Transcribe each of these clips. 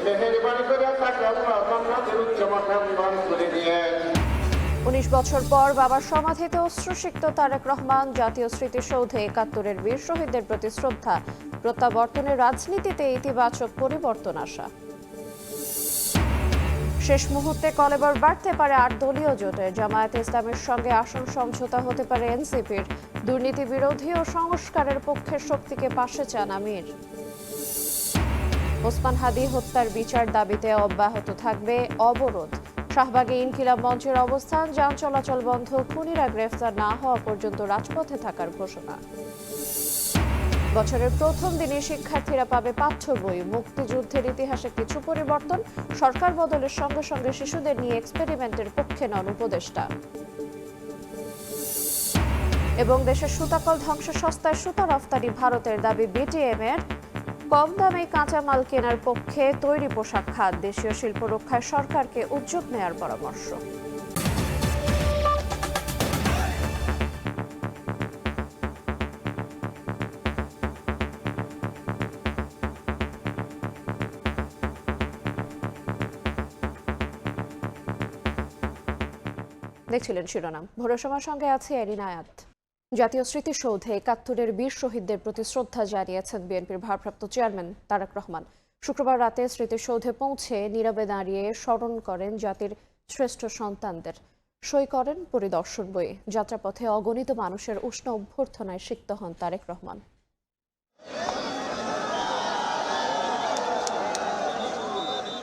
মেহেরবানি করে তাকে আল্লাহ জান্নাতের উচ্চ মাকাম দান করে দিয়েন। 19 বছর পর বাবার সমাধিতে অশ্রুসিক্ত তারেক রহমান। জাতীয় স্মৃতিসৌধে ৭১-এর বীর শহীদদের প্রতি শ্রদ্ধা। প্রত্যাবর্তনের রাজনীতিতে ইতিবাচক পরিবর্তন আসা। শেষ মুহূর্তে কলেবর বাড়তে পারে ৮ দলীয় জোটে। জামায়াতে ইসলামের সঙ্গে আসন সমঝোতা হতে পারে এনসিপির। দুর্নীতি বিরোধী ও সংস্কারের পক্ষের শক্তিকে পাশে চান আমির। ওসমান হাদি হত্যার বিচার দাবিতে অব্যাহত থাকবে অবরোধ। শাহবাগে ইনকিলাব মঞ্চের অবস্থান। যান চলাচল বন্ধ। খুনিরা গ্রেফতার না হওয়া পর্যন্ত রাজপথে থাকার ঘোষণা। বছরের প্রথম দিনে শিক্ষার্থীরা পাবে পাঠ্য বই। মুক্তিযুদ্ধের ইতিহাসে কিছু পরিবর্তন। সরকার বদলের সঙ্গে সঙ্গে শিশুদের নিয়ে এক্সপেরিমেন্টের পক্ষে নন উপদেষ্টা। এবং দেশের সুতাকল ধ্বংস, সস্তায় সুতা রফতানি ভারতের দাবি বিটিএম এর। কম দামে কাঁচামাল কেনার পক্ষে তৈরি পোশাক খাত। দেশীয় শিল্প রক্ষায় সরকারকে উদ্যোগ নেওয়ার পরামর্শ। দেখছিলেন শিরোনাম। ভোরের সময় সঙ্গে আছে এরিনা আয়াত। জাতীয় স্মৃতিসৌধে ৭১-এর বীর শহীদদের প্রতি শ্রদ্ধা জানিয়েছেন বিএনপির ভারপ্রাপ্ত চেয়ারম্যান তারেক রহমান। শুক্রবার রাতে স্মৃতিসৌধে পৌঁছে নীরবে দাঁড়িয়ে স্মরণ করেন জাতির শ্রেষ্ঠ সন্তানদের। সই করেন পরিদর্শন বইয়ে। যাত্রাপথে অগণিত মানুষের উষ্ণ অভ্যর্থনায় সিক্ত হন তারেক রহমান।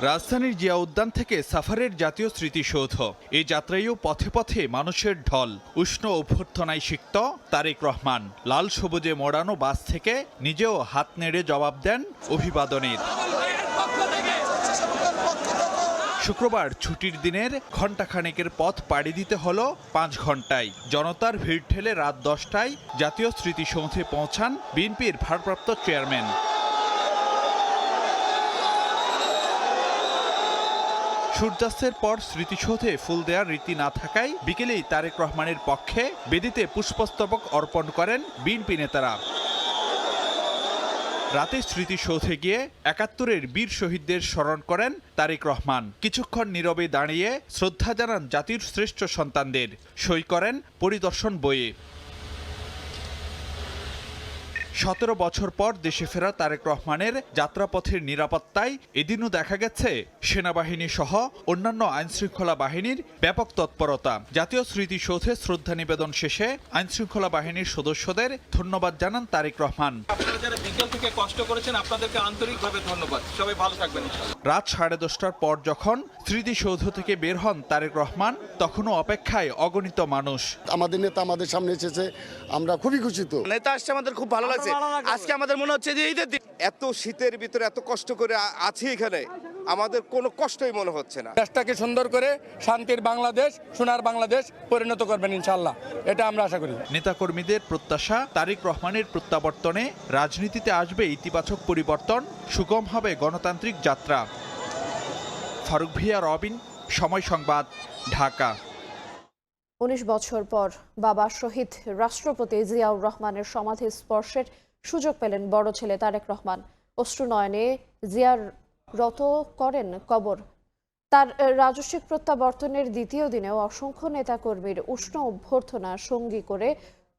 রাজধানীর জিয়া উদ্যান থেকে সাফারের জাতীয় স্মৃতিসৌধ, এই যাত্রায়ও পথে পথে মানুষের ঢল। উষ্ণ অভ্যর্থনায় সিক্ত তারেক রহমান। লাল সবুজে মোড়ানো বাস থেকে নিজেও হাত নেড়ে জবাব দেন অভিবাদনের। শুক্রবার ছুটির দিনের ঘণ্টাখানেকের পথ পাড়ি দিতে হলো ৫ ঘণ্টায়। জনতার ভিড় ঠেলে রাত ১০টায় জাতীয় স্মৃতিসৌধে পৌঁছান বিএনপির ভারপ্রাপ্ত চেয়ারম্যান। সূর্যাস্তের পর স্মৃতিসৌধে ফুল দেওয়ার রীতি না থাকায় বিকেলেই তারেক রহমানের পক্ষে বেদিতে পুষ্পস্তবক অর্পণ করেন বিএনপি নেতারা। রাতে স্মৃতিসৌধে গিয়ে ৭১-এর বীর শহীদদের স্মরণ করেন তারেক রহমান। কিছুক্ষণ নীরবে দাঁড়িয়ে শ্রদ্ধা জানান জাতির শ্রেষ্ঠ সন্তানদের। সই করেন পরিদর্শন বইয়ে। ১৭ বছর পর দেশে ফেরা তারেক রহমানের যাত্রাপথের নিরাপত্তায় এদিনও দেখা গেছে সেনাবাহিনী সহ অন্যান্য আইনশৃঙ্খলা বাহিনীর ব্যাপক তৎপরতা। জাতীয় স্মৃতিসৌধে শ্রদ্ধা নিবেদন শেষে আইনশৃঙ্খলা বাহিনীর সদস্যদের ধন্যবাদ জানান তারেক রহমান। আপনারা যারা বিকেল থেকে কষ্ট করেছেন আপনাদেরকে আন্তরিকভাবে ধন্যবাদ। সবাই ভালো থাকবেন। রাত 10:30টার পর যখন স্মৃতিসৌধ থেকে বের হন তারেক রহমান, তখনও অপেক্ষায় অগণিত মানুষ। আমাদের নেতা আমাদের সামনে এসেছে, আমরা খুবই খুশি। তো নেতা আসছে, আমাদের খুব ভালো লাগছে। আজকে আমাদের মনে হচ্ছে যে ঈদের দিন এত শীতের ভিতরে এত কষ্ট করে আছি এখানে, আমাদের কোনো কষ্টই মনে হচ্ছে না। দেশটাকে সুন্দর করে শান্তির বাংলাদেশ, সোনার বাংলাদেশ পরিণত করবেন ইনশাআল্লাহ, এটা আমরা আশা করি। নেতাকর্মীদের প্রত্যাশা, তারেক রহমানের প্রত্যাবর্তনে রাজনীতিতে আসবে ইতিবাচক পরিবর্তন, সুগম হবে গণতান্ত্রিক যাত্রা। ফারুক ভিয়া, রবিন, সময় সংবাদ, ঢাকা। 19 বছর পর বাবা শহীদ রাষ্ট্রপতি জিয়াউর রহমানের সমাধি স্পর্শের সুযোগ পেলেন বড় ছেলে তারেক রহমান। অশ্রু নয়নে জিয়ার রত করেন কবর। তার রাজস্বিক প্রত্যাবর্তনের দ্বিতীয় দিনেও অসংখ্য নেতাকর্মীর উষ্ণ অভ্যর্থনা সঙ্গী করে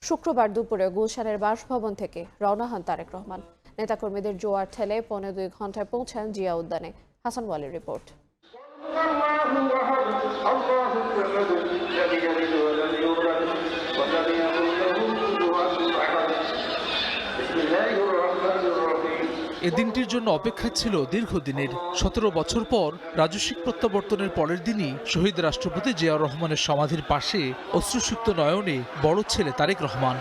শুক্রবার দুপুরে গুলশানের বাসভবন থেকে রওনা হন তারেক রহমান। নেতাকর্মীদের জোয়ার ঠেলে ১৫-২ ঘণ্টায় পৌঁছান জিয়া উদ্যানে। হাসান ওয়ালির রিপোর্ট। এ দিনটির জন্য অপেক্ষা ছিল দীর্ঘদিনের। ১৭ বছর পর রাজস্বিক প্রত্যাবর্তনের পরের দিনই শহীদ রাষ্ট্রপতি জিয়াউর রহমানের সমাধির পাশে অশ্রুসিক্ত নয়নে বড় ছেলে তারেক রহমান।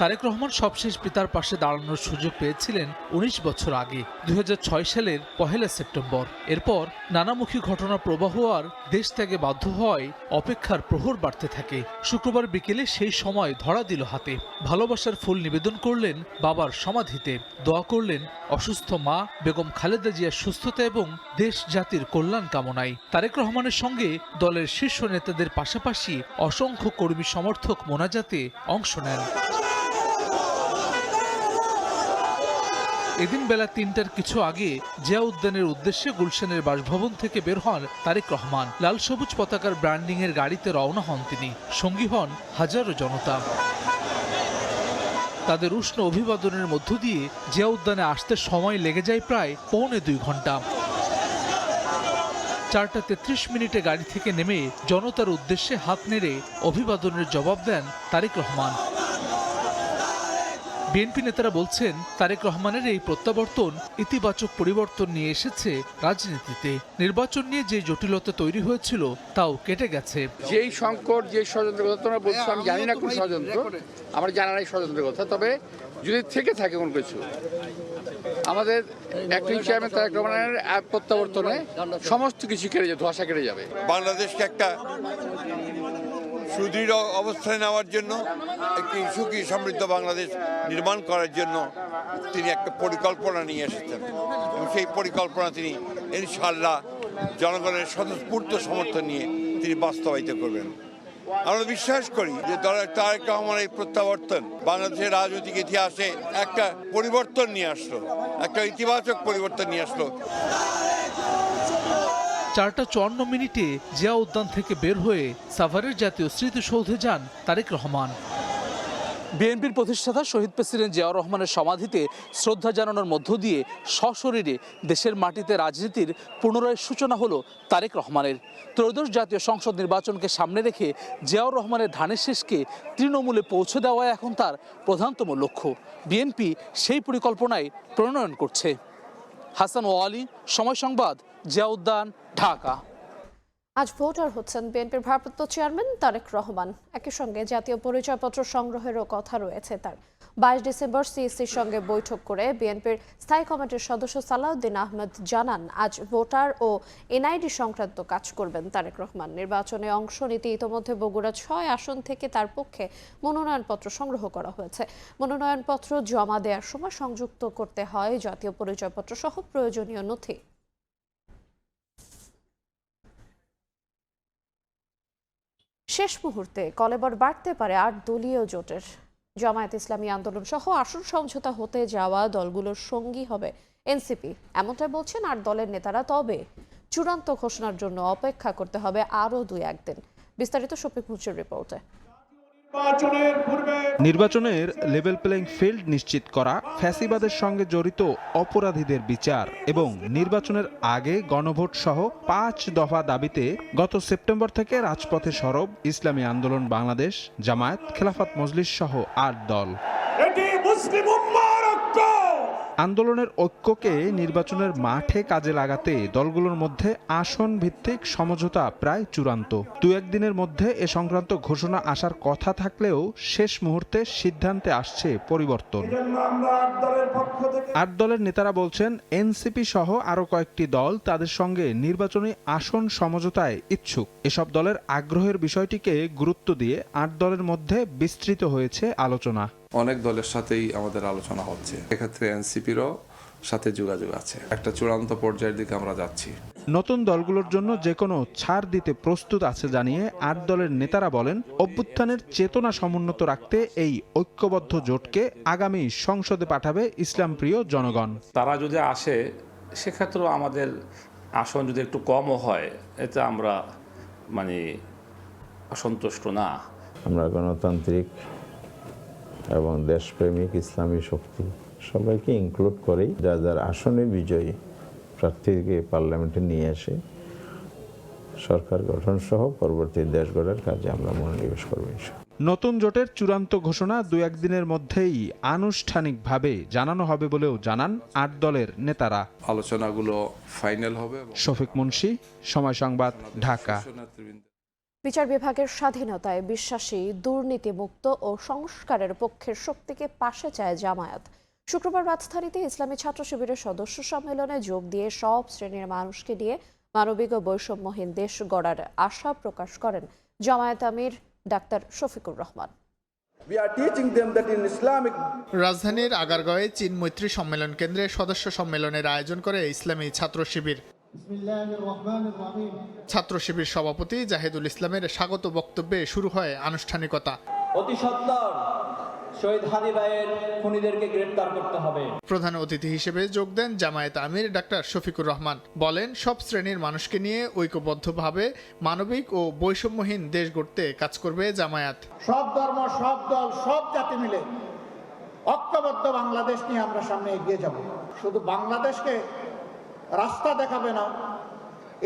তারেক রহমান সবশেষ পিতার পাশে দাঁড়ানোর সুযোগ পেয়েছিলেন ১৯ বছর আগে, ২০০৬ সালের ১ সেপ্টেম্বর। এরপর নানামুখী ঘটনা প্রবাহ আর দেশ ত্যাগে বাধ্য হওয়ায় অপেক্ষার প্রহর বাড়তে থাকে। শুক্রবার বিকেলে সেই সময় ধরা দিল হাতে। ভালোবাসার ফুল নিবেদন করলেন বাবার সমাধিতে, দোয়া করলেন অসুস্থ মা বেগম খালেদা জিয়ার সুস্থতা এবং দেশ জাতির কল্যাণ কামনায়। তারেক রহমানের সঙ্গে দলের শীর্ষ নেতাদের পাশাপাশি অসংখ্য কর্মী সমর্থক মোনাজাতে অংশ নেন। এদিন বেলা ৩টার কিছু আগে জিয়া উদ্যানের উদ্দেশ্যে গুলশানের বাসভবন থেকে বের হন তারেক রহমান। লাল সবুজ পতাকার ব্র্যান্ডিং এর গাড়িতে রওনা হন তিনি, সঙ্গী হন হাজারো জনতা। তাদের উষ্ণ অভিবাদনের মধ্য দিয়ে জিয়া উদ্যানে আসতে সময় লেগে যায় প্রায় পৌনে ২ ঘন্টা। ৪টা ৩৩ মিনিটে গাড়ি থেকে নেমে জনতার উদ্দেশ্যে হাত নেড়ে অভিবাদনের জবাব দেন তারেক রহমান। বিএনপি নেতারা বলছেন, তারেক রহমানের এই প্রত্যাবর্তন ইতিবাচক পরিবর্তন নিয়ে এসেছে রাজনীতিতে। নির্বাচন নিয়ে যে জটিলতা তৈরি হয়েছিল তাও কেটে গেছে। যেই সংকট, যে ষড়যন্ত্রের কথা তোমরা বলছো, আমি জানি না কোন ষড়যন্ত্র, আমার জানা নাই ষড়যন্ত্রের কথা। তবে যদি থেকে থাকে কোনো কিছু, আমাদের অ্যাক্টিং চেয়ারম্যান তারেক রহমানের প্রত্যাবর্তনে সমস্ত কিছু কেটে যাবে, ধোঁয়াশা কেটে যাবে। বাংলাদেশকে একটা সুদৃঢ় অবস্থায় নেওয়ার জন্য, একটি সুখী সমৃদ্ধ বাংলাদেশ নির্মাণ করার জন্য তিনি একটা পরিকল্পনা নিয়ে এসেছেন এবং সেই পরিকল্পনা তিনি ইনশাআল্লাহ জনগণের স্বতঃস্ফূর্ত সমর্থন নিয়ে তিনি বাস্তবায়িত করবেন। আমরা বিশ্বাস করি যে তারেক রহমানের এই প্রত্যাবর্তন বাংলাদেশের রাজনৈতিক ইতিহাসে একটা পরিবর্তন নিয়ে আসলো, একটা ইতিবাচক পরিবর্তন নিয়ে আসলো। ৪টা ৫৪ মিনিটে জিয়া উদ্যান থেকে বের হয়ে সাভারের জাতীয় স্মৃতিসৌধে যান তারেক রহমান। বিএনপির প্রতিষ্ঠাতা শহীদ প্রেসিডেন্ট জিয়াউর রহমানের সমাধিতে শ্রদ্ধা জানানোর মধ্য দিয়ে সশরীরে দেশের মাটিতে রাজনীতির পুনরায় সূচনা হলো তারেক রহমানের। ত্রয়োদশ জাতীয় সংসদ নির্বাচনকে সামনে রেখে জিয়াউর রহমানের ধানের শীষকে তৃণমূলে পৌঁছে দেওয়া এখন তার প্রধানতম লক্ষ্য। বিএনপি সেই পরিকল্পনায় প্রণয়ন করছে। হাসান ওয়ালি, সময় সংবাদ, জিয়া উদ্যান, ঢাকা। আজ ভোটার হচ্ছেন বিএনপির ভারপ্রাপ্ত চেয়ারম্যান তারেক রহমান। একই সঙ্গে জাতীয় পরিচয়পত্র সংগ্রহেরও কথা রয়েছে তার। 22 ডিসেম্বর সিইসির সঙ্গে বৈঠক করে বিএনপির স্থায়ী কমিটির সদস্য সালাউদ্দিন আহমেদ জানান, আজ ভোটার ও এনআইডি সংক্রান্ত কাজ করবেন তারেক রহমান। নির্বাচনে অংশ নিতে ইতোমধ্যে বগুড়া 6 আসন থেকে তার পক্ষে মনোনয়নপত্র সংগ্রহ করা হয়েছে। মনোনয়নপত্র জমা দেওয়ার সময় সংযুক্ত করতে হয় জাতীয় পরিচয়পত্র সহ প্রয়োজনীয় নথি। শেষ মুহূর্তে কলেবর বাড়তে পারে 8 দলীয় জোটের। জামায়াত ইসলামী আন্দোলন সহ আসন সমঝোতা হতে যাওয়া দলগুলোর সঙ্গী হবে এনসিপি, এমনটাই বলছেন 8 দলের নেতারা। তবে চূড়ান্ত ঘোষণার জন্য অপেক্ষা করতে হবে আরও 2-1 দিন। বিস্তারিত শফিক মুন্সির রিপোর্টে। নির্বাচনের লেভেল প্লেইং ফিল্ড নিশ্চিত করা, ফ্যাসিবাদের সঙ্গে জড়িত অপরাধীদের বিচার এবং নির্বাচনের আগে গণভোট সহ 5 দফা দাবিতে গত সেপ্টেম্বর থেকে রাজপথে সরব ইসলামী আন্দোলন বাংলাদেশ, জামায়াত, খেলাফত মজলিস সহ 8 দল। আন্দোলনের ঐক্যকে নির্বাচনের মাঠে কাজে লাগাতে দলগুলোর মধ্যে আসন ভিত্তিক সমঝোতা প্রায় চূড়ান্ত। 2-1 দিনের মধ্যে এ সংক্রান্ত ঘোষণা আসার কথা থাকলেও শেষ মুহূর্তে সিদ্ধান্তে আসছে পরিবর্তন। 8 দলের নেতারা বলছেন, এনসিপি সহ আরও কয়েকটি দল তাদের সঙ্গে নির্বাচনী আসন সমঝোতায় ইচ্ছুক। এসব দলের আগ্রহের বিষয়টিকে গুরুত্ব দিয়ে 8 দলের মধ্যে বিস্তৃত হয়েছে আলোচনা। অনেক দলের সাথেই আমাদের আলোচনা হচ্ছে, এক্ষেত্রে এনসিপিরও সাথে যোগাযোগ আছে। একটা চূড়ান্ত পর্যায়ের দিকে আমরা যাচ্ছি। নতুন দলগুলোর জন্য যে কোনো ছাড় দিতে প্রস্তুত আছে জানিয়ে 8 দলের নেতারা বলেন, অভ্যুত্থানের চেতনা সমুন্নত রাখতে এই ঐক্যবদ্ধ জোটকে আগামী সংসদে পাঠাবে ইসলামপ্রিয় জনগণ। তারা যদি আসে, সেক্ষেত্রেও আমাদের আসন যদি একটু কমও হয়, এতে আমরা অসন্তুষ্ট না। আমরা গণতান্ত্রিক এবং দেশপ্রেমিক ইসলামী শক্তি সবাইকে ইনক্লুড করেই যার আসনে বিজয়ী প্রার্থীকে পার্লামেন্টে নিয়ে এসে সরকার গঠন সহ পরবর্তী দেশ গড়ার কাজে আমরা মনোনিবেশ করব। নতুন জোটের চূড়ান্ত ঘোষণা 2-1 দিনের মধ্যেই আনুষ্ঠানিকভাবে জানানো হবে বলেও জানান 8 দলের নেতারা। আলোচনাগুলো ফাইনাল হবে। শফিক মুন্সি, সময় সংবাদ, ঢাকা। বিচার বিভাগের স্বাধীনতায় বিশ্বাসী, দুর্নীতিমুক্ত ও সংস্কারের পক্ষের শক্তিকে পাশে চায় জামায়াত। শুক্রবার রাজধানীতে ইসলামী ছাত্র শিবিরের সদস্য সম্মেলনে যোগ দিয়ে সব শ্রেণীর মানুষকে নিয়ে মানবিক ও বৈষম্যহীন দেশ গড়ার আশা প্রকাশ করেন জামায়াত আমির ডাক্তার শফিকুর রহমান। রাজধানীর আগারগাঁওয়ে চীন মৈত্রী সম্মেলন কেন্দ্রে সদস্য সম্মেলনের আয়োজন করে ইসলামী ছাত্র শিবির। ছাত্র শিবির সভাপতি জাহিদুল ইসলামের স্বাগত বক্তব্যে শুরু হয় আনুষ্ঠানিকতা। অতি সত্বর শহীদ হাদি ভাইয়ের খুনিদেরকে গ্রেফতার করতে হবে। প্রধান অতিথি হিসেবে যোগ দেন জামায়াত আমির ডাক্তার শফিকুর রহমান। বলেন, সব শ্রেণীর মানুষকে নিয়ে ঐক্যবদ্ধভাবে মানবিক ও বৈষম্যহীন দেশ গড়তে কাজ করবে জামায়াত। সব ধর্ম, সব দল, সব জাতি মিলে ঐক্যবদ্ধ বাংলাদেশ নিয়ে আমরা সামনে এগিয়ে যাব। শুধু বাংলাদেশকে রাস্তা দেখাবে না,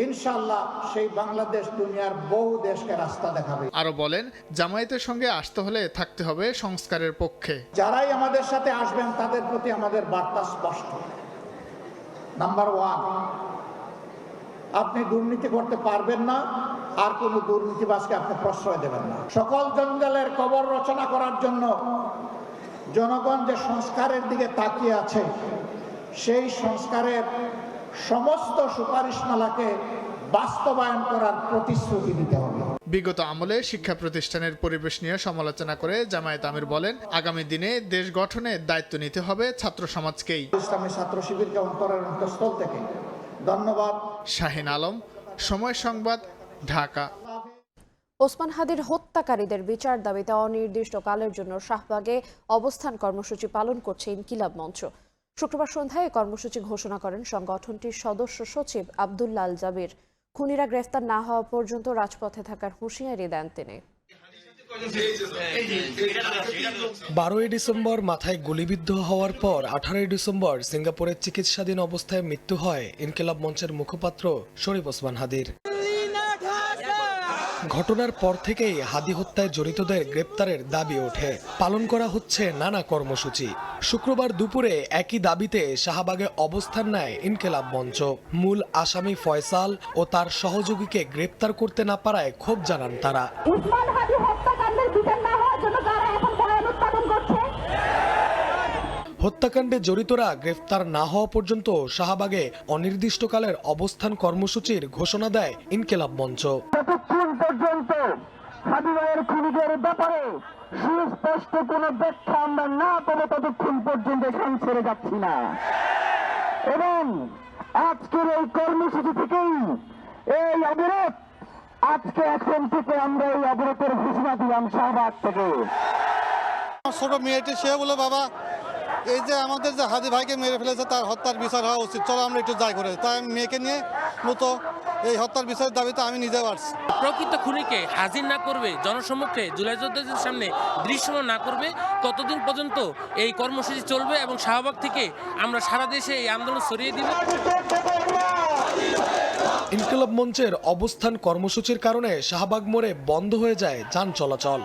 ইনশাআল্লাহ সেই বাংলাদেশ দুনিয়ার বহু দেশকে রাস্তা দেখাবে। আরো বলেন, জামায়াতের সঙ্গে আসতে হলে থাকতে হবে সংস্কারের পক্ষে। যারাই আমাদের সাথে আসবেন তাদের প্রতি আমাদের বার্তা স্পষ্ট। নাম্বার 1, আপনি দুর্নীতি করতে পারবেন না, আর কোনো দুর্নীতিবাজকে আপনি প্রশ্রয় দেবেন না। সকল জঞ্জালের কবর রচনা করার জন্য জনগণ যে সংস্কারের দিকে তাকিয়ে আছে, সেই সংস্কারের সমস্ত সুপারিশমালাকে বাস্তবায়ন করার প্রতিশ্রুতি দিতে হবে। বিগত আমলে শিক্ষা প্রতিষ্ঠানের পরিবেশ নিয়ে সমালোচনা করে জামায়াত আমির বলেন, আগামী দিনে দেশ গঠনের দায়িত্ব নিতে হবে ছাত্র সমাজকেই। ইসলামী ছাত্র শিবিরকে অন্তরের অন্তঃস্থল থেকে ধন্যবাদ। শাহিন আলম, সময় সংবাদ, ঢাকা। ওসমান হাদির হত্যাকারীদের বিচার দাবিতে অনির্দিষ্টকালের জন্য শাহবাগে অবস্থান কর্মসূচি পালন করছে ইনকিলাব মঞ্চ। শুক্রবার সন্ধ্যায় এই কর্মসূচি ঘোষণা করেন সংগঠনটির সদস্য সচিব আব্দুল্লাহ আল জাবির। খুনিরা গ্রেফতার না হওয়া পর্যন্ত রাজপথে থাকার হুঁশিয়ারি দেন তিনি। 12ই ডিসেম্বর মাথায় গুলিবিদ্ধ হওয়ার পর 18ই ডিসেম্বর সিঙ্গাপুরের চিকিৎসাধীন অবস্থায় মৃত্যু হয় ইনকিলাব মঞ্চের মুখপাত্র শরীফ ওসমান হাদির। ঘটনার পর থেকেই হাদি হত্যায় জড়িতদের গ্রেপ্তারের দাবি ওঠে। পালন করা হচ্ছে নানা কর্মসূচি। শুক্রবার দুপুরে একই দাবিতে শাহবাগে অবস্থান নেয় ইনকিলাব মঞ্চ। মূল আসামি ফয়সাল ও তার সহযোগীকে গ্রেপ্তার করতে না পারায় ক্ষোভ জানান তারা। হত্যাকাণ্ডে জড়িতরা গ্রেফতার না হওয়া পর্যন্ত শাহবাগে অনির্দিষ্টকালের অবস্থান কর্মসূচির ঘোষণা দেয় ইনকিলাব মঞ্চ। যতক্ষণ পর্যন্ত হাদি ভাইয়ের খুনিদের ব্যাপারে সুস্পষ্ট কোনো ব্যাখ্যা আমরা না পাবো ততক্ষণ পর্যন্ত এখান ছেড়ে যাচ্ছি না। এবং আজকের এই কর্মসূচি থেকেই এই অবরোধ, আজকে এখন থেকে আমরা এই অবরোধের ঘোষণা দিলাম শাহবাগ থেকে। ছোট মেয়েটি সে বলে, বাবা এই যে আমাদের যে হাদি ভাইকে মেরে ফেলেছে তার হত্যার বিচার হওয়া উচিত, চলো আমরা একটু যাই করে। তাই মেয়েকে নিয়ে মতো এই হত্যার বিচারের দাবিতে আমি নিজেও আসছি। প্রকৃত খুনিকে হাজির না করবে, জনসম্মুখে জুলাই যোদ্ধাদের সামনে দৃশ্যমান না করবে, ততদিন পর্যন্ত এই কর্মসূচি চলবে এবং শাহবাগ থেকে আমরা সারা দেশে এই আন্দোলন ছড়িয়ে দিব। ইনকিলাব মঞ্চের অবস্থান কর্মসূচির কারণে শাহবাগ মোড়ে বন্ধ হয়ে যায় যান চলাচল।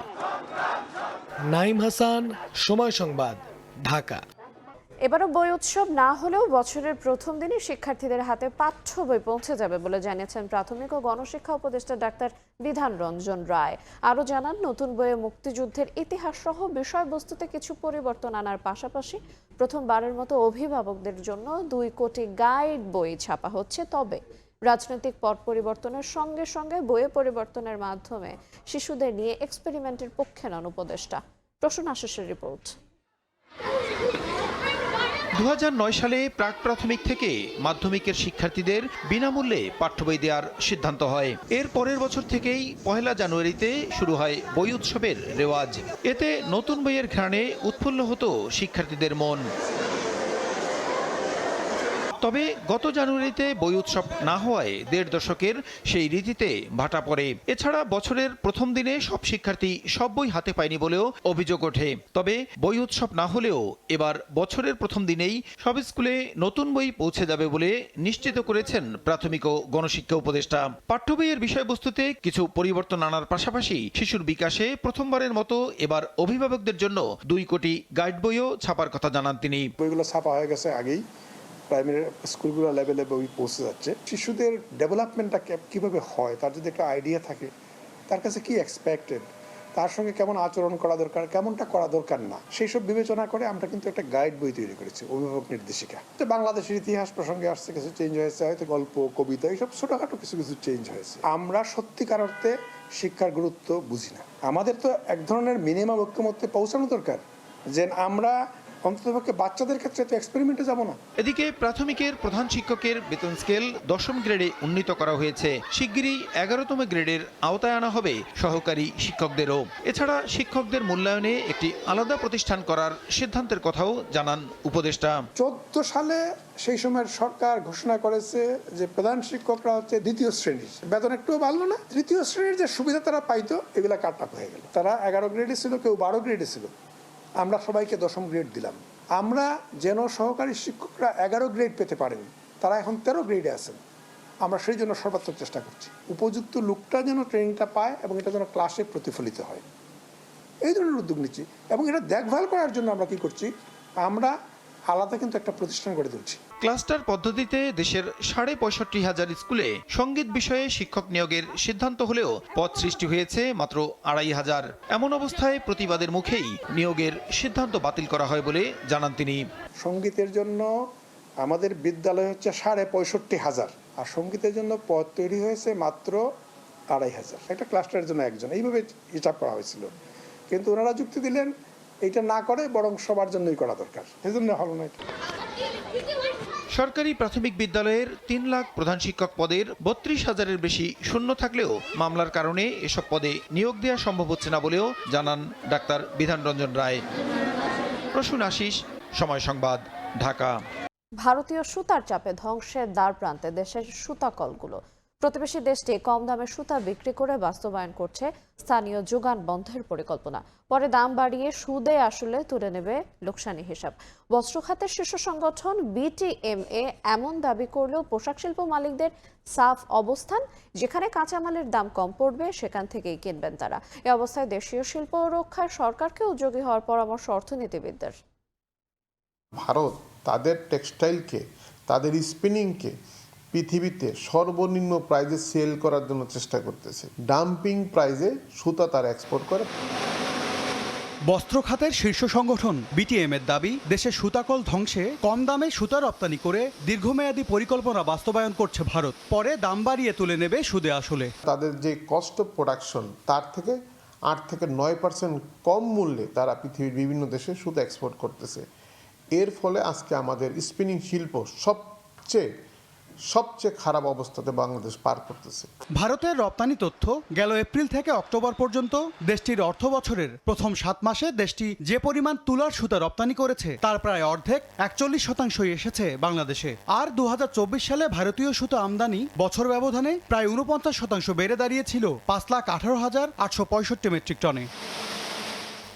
নাইম হাসান, সময় সংবাদ, ঢাকা। এবারও বই উৎসব না হলেও বছরের প্রথম দিনই শিক্ষার্থীদের হাতে পাঠ্য বই পৌঁছে যাবে বলে জানিয়েছেন প্রাথমিক ও গণশিক্ষা উপদেষ্টা ডাক্তার বিধান রঞ্জন রায়। আরও জানান, নতুন বইয়ে মুক্তিযুদ্ধের ইতিহাস সহ বিষয়বস্তুতে কিছু পরিবর্তন আনার পাশাপাশি প্রথমবারের মতো অভিভাবকদের জন্য 2 কোটি গাইড বই ছাপা হচ্ছে। তবে রাজনৈতিক পট পরিবর্তনের সঙ্গে সঙ্গে বইয়ে পরিবর্তনের মাধ্যমে শিশুদের নিয়ে এক্সপেরিমেন্টের পক্ষে নন উপদেষ্টা। প্রসূন আশিসের রিপোর্ট। 2009 সালে প্রাক প্রাথমিক থেকে মাধ্যমিকের শিক্ষার্থীদের বিনামূল্যে পাঠ্য বই দেওয়ার সিদ্ধান্ত হয়। এর পরের বছর থেকেই 1 জানুয়ারিতে শুরু হয় বই উৎসবের রেওয়াজ। এতে নতুন বইয়ের ঘ্রাণে উৎফুল্ল হতো শিক্ষার্থীদের মন। তবে গত জানুয়ারিতে বই উৎসব না হওয়ায় 1.5 দশকের সেই রীতিতে ভাটা পড়ে। এছাড়া বছরের প্রথম দিনে সব শিক্ষার্থী সব বই হাতে পায়নি বলেও অভিযোগ ওঠে। তবে বই উৎসব না হলেও এবার বছরের প্রথম দিনেই সব স্কুলে নতুন বই পৌঁছে যাবে বলে নিশ্চিত করেছেন প্রাথমিক ও গণশিক্ষা উপদেষ্টা। পাঠ্য বইয়ের বিষয়বস্তুতে কিছু পরিবর্তন আনার পাশাপাশি শিশুর বিকাশে প্রথমবারের মতো এবার অভিভাবকদের জন্য 2 কোটি গাইড বইও ছাপার কথা জানান তিনি। বইগুলো ছাপা হয়ে গেছে আগেই, প্রাইমারি স্কুলগুলো লেভেলে বই পৌঁছে যাচ্ছে। শিশুদের ডেভেলপমেন্টটা কীভাবে হয় তার যদি একটা আইডিয়া থাকে, তার কাছে কি এক্সপেক্টেড, তার সঙ্গে কেমন আচরণ করা দরকার, কেমনটা করা দরকার না, সেই সব বিবেচনা করে আমরা কিন্তু একটা গাইড বই তৈরি করেছি, অভিভাবক নির্দেশিকা। বাংলাদেশের ইতিহাস প্রসঙ্গে আসছে, কিছু চেঞ্জ হয়েছে, হয়তো গল্প, কবিতা, এইসব ছোটোখাটো কিছু কিছু চেঞ্জ হয়েছে। আমরা সত্যিকার অর্থে শিক্ষার গুরুত্ব বুঝি না। আমাদের তো এক ধরনের মিনিমাম ঐক্যমত্যে পৌঁছানো দরকার, যে আমরা অন্ততপক্ষে বাচ্চাদের ক্ষেত্রে তো এক্সপেরিমেন্টে যাব না। এদিকে প্রাথমিকের প্রধান শিক্ষকের বেতন স্কেল 10ম গ্রেডে উন্নীত করা হয়েছে। শিগগিরই 11তম গ্রেডের আওতায় আনা হবে সহকারী শিক্ষকদেরও। এছাড়া শিক্ষকদের মূল্যায়নে একটি আলাদা প্রতিষ্ঠান করার সিদ্ধান্তের কথাও জানান উপদেষ্টা। 14 সালে সেই সময়ের সরকার ঘোষণা করেছে যে প্রধান শিক্ষকরা হচ্ছে 2য় শ্রেণীর, বেতন একটুও বাড়লো না। 3য় শ্রেণীর যে সুবিধা তারা পাইতো এগুলা কাটআপ হয়ে গেল। তারা 11 গ্রেডে ছিল, কেউ 12 গ্রেডে ছিল, আমরা সবাইকে 10ম গ্রেড দিলাম। আমরা যেন সহকারী শিক্ষকরা 11 গ্রেড পেতে পারেন, তারা এখন 13 গ্রেডে আছেন। আমরা সেই জন্য সর্বাত্মক চেষ্টা করছি, উপযুক্ত লোকটা যেন ট্রেনিংটা পায় এবং এটা যেন ক্লাসে প্রতিফলিত হয়, এই ধরনের উদ্যোগ নিচ্ছি। এবং এটা দেখভাল করার জন্য আমরা কি করছি, আমরা আলাদা কিন্তু একটা প্রতিষ্ঠান গড়ে তুলছি। ক্লাস্টার পদ্ধতিতে দেশের 65,500 স্কুলে সঙ্গীত বিষয়ে শিক্ষক নিয়োগের সিদ্ধান্ত হলেও পদ সৃষ্টি হয়েছে মাত্র 2,500। এমন অবস্থায় প্রতিবাদের মুখেই নিয়োগের সিদ্ধান্ত বাতিল করা হয় বলে জানান তিনি। সঙ্গীতের জন্য আমাদের বিদ্যালয় হচ্ছে 65,500, আর সঙ্গীতের জন্য পদ তৈরি হয়েছে মাত্র 2,500। একটা ক্লাস্টারের জন্য একজন, এইভাবে হিসাব করা হয়েছিল। কিন্তু ওনারা যুক্তি দিলেন এইটা না করে বরং সবার জন্যই করা দরকার, সেজন্য হলো না। সরকারি প্রাথমিক বিদ্যালয়ের 3 লাখ প্রধান শিক্ষক পদের 32,000-এর বেশি শূন্য থাকলেও মামলার কারণে এসব পদে নিয়োগ দেওয়া সম্ভব হচ্ছে না বলেও জানান ডাক্তার বিধান রঞ্জন রায়। প্রসূন আশিস, সময় সংবাদ, ঢাকা। ভারতীয় সুতার চাপে ধ্বংসের দ্বার প্রান্তে দেশের সুতা কলগুলো। প্রতিবেশী দেশটি কম দামে সুতা বিক্রি করে বাস্তবায়ন করছে স্থানীয় যোগান বন্ধের পরিকল্পনা। পরে দাম বাড়িয়ে সুদে আসলে তুলে নেবে লোকসানি হিসাব। বস্ত্র খাতের শীর্ষ সংগঠন বিটিএমএ এমন দাবি করলেও পোশাক শিল্প মালিকদের সাফ অবস্থান, যেখানে কাঁচামালের দাম কম পড়বে সেখান থেকেই কিনবেন তারা। এ অবস্থায় দেশীয় শিল্প রক্ষায় সরকারকে উদ্যোগী হওয়ার পরামর্শ অর্থনীতিবিদদের। ভারত তাদের টেক্সটাইলকে, তাদের স্পিনিংকে পৃথিবীতে সর্বনিম্ন প্রাইজে সেল করার জন্য চেষ্টা করতেছে। ডাম্পিং প্রাইজে সুতা তারা এক্সপোর্ট করে। বস্ত্র খাতের শীর্ষ সংগঠন বিটিএম-এর দাবি, দেশের সুতাকল ধ্বংসে কম দামে সুতা রপ্তানি করে দীর্ঘমেয়াদী পরিকল্পনা বাস্তবায়ন করছে ভারত। পরে দাম বাড়িয়ে তুলে নেবে সুদে আসলে। তাদের যে কস্ট অফ প্রোডাকশন তার থেকে 8 থেকে 9% কম মূল্যে তারা পৃথিবীর বিভিন্ন দেশে সুতা এক্সপোর্ট করতেছে। এর ফলে আজকে আমাদের স্পিনিং শিল্প সবচেয়ে খারাপ অবস্থাতে বাংলাদেশ পার করতেছে। ভারতের রপ্তানি তথ্য, গেল এপ্রিল থেকে অক্টোবর পর্যন্ত দেশটির অর্থ বছরের প্রথম 7 মাসে দেশটি যে পরিমাণ তুলার সুতা রপ্তানি করেছে তার প্রায় অর্ধেক 41% এসেছে বাংলাদেশে। আর 2024 সালে ভারতীয় সুতা আমদানি বছর ব্যবধানে প্রায় 49% বেড়ে দাঁড়িয়েছিল 5,18,865 মেট্রিক টনে।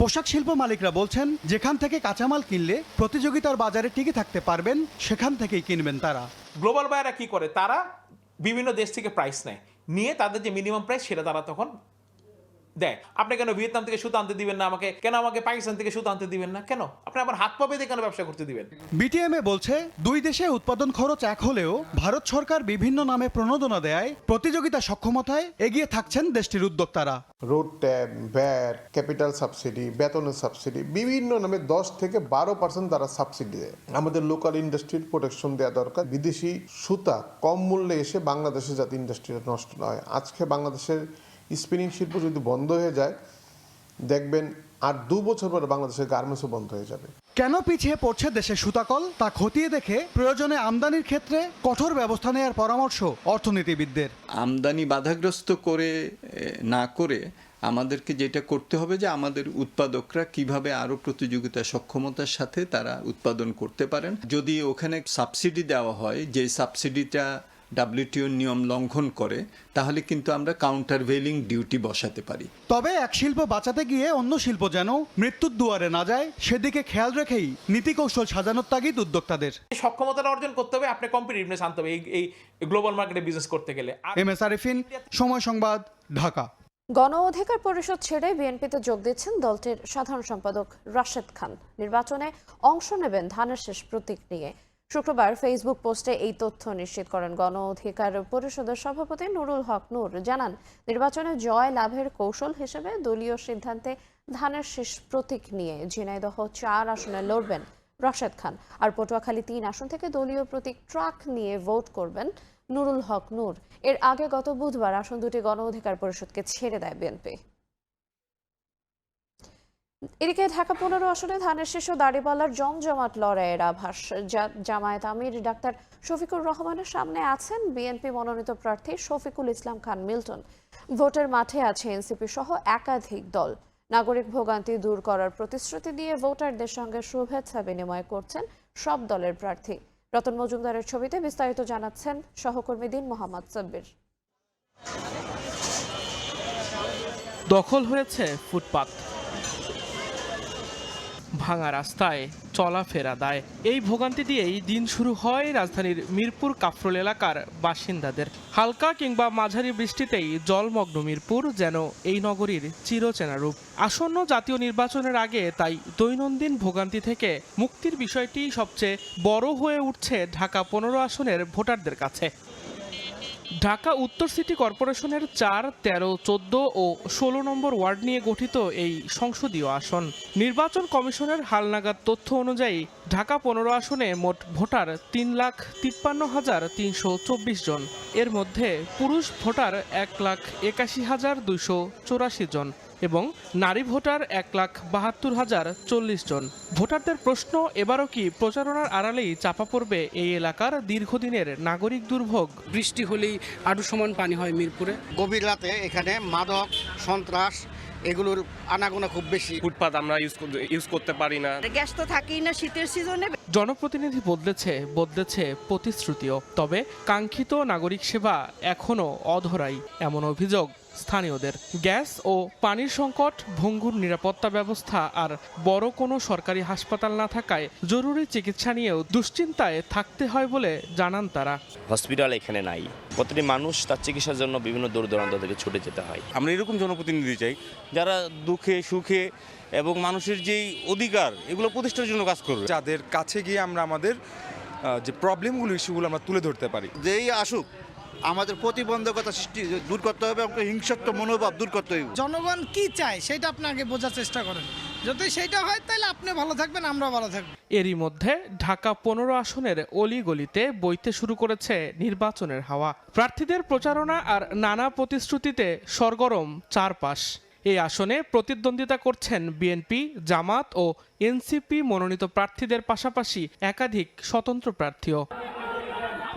পোশাক শিল্প মালিকরা বলছেন, যেখান থেকে কাঁচামাল কিনলে প্রতিযোগিতার বাজারে টিকে থাকতে পারবেন সেখান থেকেই কিনবেন তারা। গ্লোবাল বায়াররা কি করে, তারা বিভিন্ন দেশ থেকে প্রাইস নেয়, নিয়ে তাদের যে মিনিমাম প্রাইস সেটা তারা তখন দেয়। আপনি কেন ভিয়েতনাম থেকে সুতা আনতে দিবেন না আমাকে, কেন আমাকে পাকিস্তান থেকে সুতা আনতে দিবেন না, কেন আপনি আমার হাত পা বেঁধে কেন ব্যবসা করতে দিবেন? বিটিএমএ বলছে, দুই দেশে উৎপাদন খরচ এক হলেও ভারত সরকার বিভিন্ন নামে প্রণোদনা দেয় প্রতিযোগিতা সক্ষমতায় এগিয়ে থাকছেন দেশটির উদ্যোক্তারা। Road tax, VAT, capital subsidy, বেতনের সাবসিডি, বিভিন্ন নামে 10 থেকে 12% তারা সাবসিডি দেয়। আমাদের লোকাল ইন্ডাস্ট্রির প্রোটেকশন দেওয়া দরকার। বিদেশি সুতা কম মূল্যে এসে বাংলাদেশে যাতে ইন্ডাস্ট্রিটা নষ্ট না হয়। আজকে বাংলাদেশের স্পিনিং শিল্প যদি বন্ধ হয়ে যায়, দেখবেন আর 2 বছর পরে বাংলাদেশের গার্মেন্টসও বন্ধ হয়ে যাবে। কেন পিছিয়ে পড়ছে দেশের সুতাকল তা খতিয়ে দেখে প্রয়োজনে আমদানির ক্ষেত্রে কঠোর ব্যবস্থা নেওয়ার পরামর্শ অর্থনীতিবিদদের। আমদানি বাধাগ্রস্ত করে না করে আমাদেরকে যেটা করতে হবে যে আমাদের উৎপাদকরা কিভাবে আরো প্রতিযোগিতা সক্ষমতার সাথে তারা উৎপাদন করতে পারেন। যদি ওখানে সাবসিডি দেওয়া হয়, যে সাবসিডিটা WTO নিয়ম লঙ্ঘন করে, তাহলে কিন্তু আমরা কাউন্টার ভেলিং ডিউটি বসাতে পারি। তবে এক শিল্প বাঁচাতে গিয়ে অন্য শিল্প যেন মৃত্যুর দুয়ারে না যায় সেদিকে খেয়াল রেখেই নীতি কৌশল সাজানোর তাগিদ উদ্যোক্তাদের। সক্ষমতাটা অর্জন করতে হবে, আপনি কম্পিটিটিভনেস আনতে হবে এই গ্লোবাল মার্কেটে বিজনেস করতে গেলে। MS আরিফিন, সময় সংবাদ, ঢাকা। গণ অধিকার পরিষদ ছেড়ে বিএনপিতে যোগ দিচ্ছেন দলটির সাধারণ সম্পাদক রাশেদ খান। নির্বাচনে অংশ নেবেন ধানের শেষ প্রতীক নিয়ে। শুক্রবার ফেসবুক পোস্টে এই তথ্য নিশ্চিত করেন গণ অধিকার পরিষদের সভাপতি নুরুল হক নূর। জানান, নির্বাচনে জয় লাভের কৌশল হিসেবে দলীয় সিদ্ধান্তে ধানের শেষ প্রতীক নিয়ে ঝিনাইদহ 4 আসনে লড়বেন রাশেদ খান। আর পটুয়াখালী 3 আসন থেকে দলীয় প্রতীক ট্রাক নিয়ে ভোট করবেন নুরুল হক নূর। এর আগে গত বুধবার আসন দুটি গণ অধিকার পরিষদকে ছেড়ে দেয় বিএনপি। এদিকে ঢাকা 15 আসনে ধানের শীষ ও দাঁড়িপাল্লার জমজমাট লড়াইয়ের আভাস। জামায়াত আমির ডাক্তার শফিকুর রহমানের সামনে আছেন বিএনপি মনোনীত প্রার্থী শফিকুল ইসলাম খান মিল্টন। ভোটের মাঠে আছে এনসিপি সহ একাধিক দল। নাগরিক ভোগান্তি দূর করার প্রতিশ্রুতি দিয়ে ভোটারদের সঙ্গে শুভেচ্ছা বিনিময় করছেন সব দলের প্রার্থী। রতন মজুমদারের ছবিতে বিস্তারিত জানাচ্ছেন সহকর্মী দিন মোহাম্মদ সাব্বির। দখল হয়েছে ফুটপাত, ভাঙা রাস্তায় চলাফেরা দায়। এই ভোগান্তি দিয়েই দিন শুরু হয় রাজধানীর মিরপুর কাফরুল এলাকার বাসিন্দাদের। হালকা কিংবা মাঝারি বৃষ্টিতেই জলমগ্ন মিরপুর যেন এই নগরীর চিরচেনা রূপ। আসন্ন জাতীয় নির্বাচনের আগে তাই দৈনন্দিন ভোগান্তি থেকে মুক্তির বিষয়টি সবচেয়ে বড় হয়ে উঠছে ঢাকা 15 আসনের ভোটারদের কাছে। ঢাকা উত্তর সিটি কর্পোরেশনের 4, 13, 14 ও 16 নম্বর ওয়ার্ড নিয়ে গঠিত এই সংসদীয় আসন। নির্বাচন কমিশনের হালনাগাদ তথ্য অনুযায়ী ঢাকা 15 আসনে মোট ভোটার 3,53,324 জন। এর মধ্যে পুরুষ ভোটার 1,81,284 জন এবং নারী ভোটার 1,72,040 জন। ভোটারদের প্রশ্ন, এবারও কি প্রচারণার আড়ালেই চাপা পড়বে এই এলাকার দীর্ঘদিনের নাগরিক দুর্ভোগ? বৃষ্টি হলেই আডু সমান পানি হয় মিরপুরে। গভীর রাতে এখানে মাদক, সন্ত্রাস এগুলোর আনাগোনা খুব বেশি। ফুটপাত আমরা ইউজ করতে পারি না। গ্যাস তো থাকেই না শীতের সিজনে। জনপ্রতিনিধি বদলেছে প্রতিশ্রুতিও, তবে কাঙ্ক্ষিত নাগরিক সেবা এখনো অধরাই, এমন অভিযোগ স্থানীয়দের। গ্যাস ও পানির সংকট, ভঙ্গুর নিরাপত্তা ব্যবস্থা আর বড় কোনো সরকারি হাসপাতাল না থাকায় জরুরি চিকিৎসা নিয়েও দুশ্চিন্তায় থাকতে হয় বলে জানান তারা। হসপিটাল এখানে নাই, প্রতিটি মানুষ তার চিকিৎসার জন্য বিভিন্ন দূর দূরান্ত থেকে ছুটে যেতে হয়। আমরা এরকম জনপ্রতিনিধি চাই যারা দুঃখে সুখে এবং মানুষের যেই অধিকার এগুলো প্রতিষ্ঠার জন্য কাজ করবে, যাদের কাছে গিয়ে আমরা আমাদের যে প্রবলেমগুলো, ইস্যুগুলো আমরা তুলে ধরতে পারি। যেই আসুক আমাদের প্রতিবন্ধকতা সৃষ্টি দূর করতে হবে এবং হিংসাত্মক মনোভাব দূর করতে হবে। জনগণ কি চায় সেটা আপনি আগে বোঝার চেষ্টা করেন। যদি সেটা হয় তাহলে আপনি ভালো থাকবেন, আমরা ভালো থাকবো। এরই মধ্যে ঢাকা 15 আসনের অলিগলিতে বইতে শুরু করেছে নির্বাচনের হাওয়া। প্রার্থীদের প্রচারণা আর নানা প্রতিশ্রুতিতে সরগরম চারপাশ। এই আসনে প্রতিদ্বন্দ্বিতা করছেন বিএনপি, জামাত ও এনসিপি মনোনীত প্রার্থীদের পাশাপাশি একাধিক স্বতন্ত্র প্রার্থীও।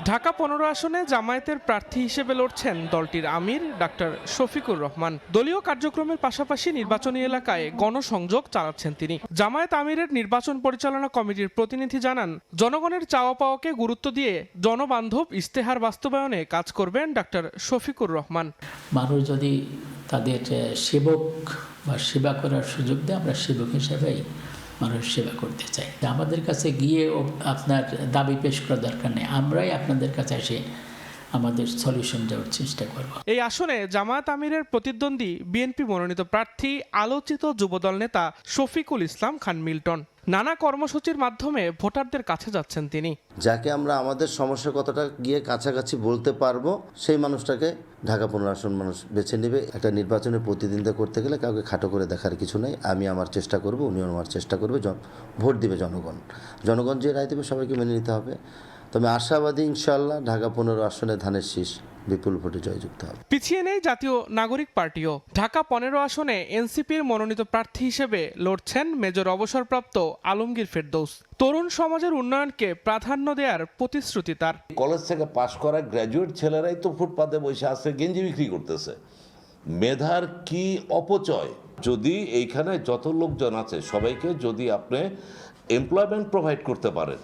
ঢাকা 15 আসনে জামায়াতের প্রার্থী হিসেবে লড়ছেন দলটির আমির ডাক্তার শফিকুর রহমান। দলীয় কার্যক্রমের পাশাপাশি নির্বাচনী এলাকায় গণসংযোগ চালাচ্ছেন তিনি। জামায়াত আমিরের নির্বাচন পরিচালনা কমিটির প্রতিনিধি জানান, জনগণের চাওয়া পাওয়াকে গুরুত্ব দিয়ে জনবান্ধব ইস্তেহার বাস্তবায়নে কাজ করবেন ডাক্তার শফিকুর রহমান। মানুষ যদি তাদের সেবক বা সেবা করার সুযোগ দেয়, আমরা সেবক হিসেবেই মানুষ সেবা করতে চাই। আমাদের কাছে গিয়ে আপনার দাবি পেশ করার দরকার নেই, আমরাই আপনাদের কাছে এসে আমাদের সলিউশন দেওয়ার চেষ্টা করব। এই আসনে জামায়াত আমিরের প্রতিদ্বন্দ্বী বিএনপি মনোনীত প্রার্থী আলোচিত যুবদল নেতা শফিকুল ইসলাম খান মিল্টন। নানা কর্মসূচির মাধ্যমে ভোটারদের কাছে যাচ্ছেন তিনি। যাকে আমরা আমাদের সমস্যার কথাটা গিয়ে কাছাকাছি বলতে পারবো, সেই মানুষটাকে ঢাকা 15 আসন মানুষ বেছে নেবে। একটা নির্বাচনে প্রতিদ্বন্দ্বিতা করতে গেলে কাউকে খাটো করে দেখার কিছু নেই। আমি আমার চেষ্টা করব, উনিও আমার চেষ্টা করবে। ভোট দিবে জনগণ যে রায় দেবে সবাইকে মেনে নিতে হবে। তবে আশাবাদী ইনশাআল্লাহ ঢাকা 15 আসনে ধানের শীষ বিপুল ভোটে জয়যুক্ত হবে। পিছিয়ে নেই জাতীয় নাগরিক পার্টিও। ঢাকা 15 আসনে এনসিপির মনোনীত প্রার্থী হিসেবে লড়ছেন মেজর অবসরপ্রাপ্ত আলমগীর ফেরদৌস। তরুণ সমাজের উন্নয়নকে প্রাধান্য দেওয়ার প্রতিশ্রুতি তার। কলেজ থেকে পাশ করা গ্র্যাজুয়েট ছেলেরাই তো ফুটপাতে বসে আছে, গেঞ্জি বিক্রি করতেছে। মেধার কি অপচয়! যদি এইখানে যত লোকজন আছে সবাইকে যদি আপনি এমপ্লয়মেন্ট প্রোভাইড করতে পারেন,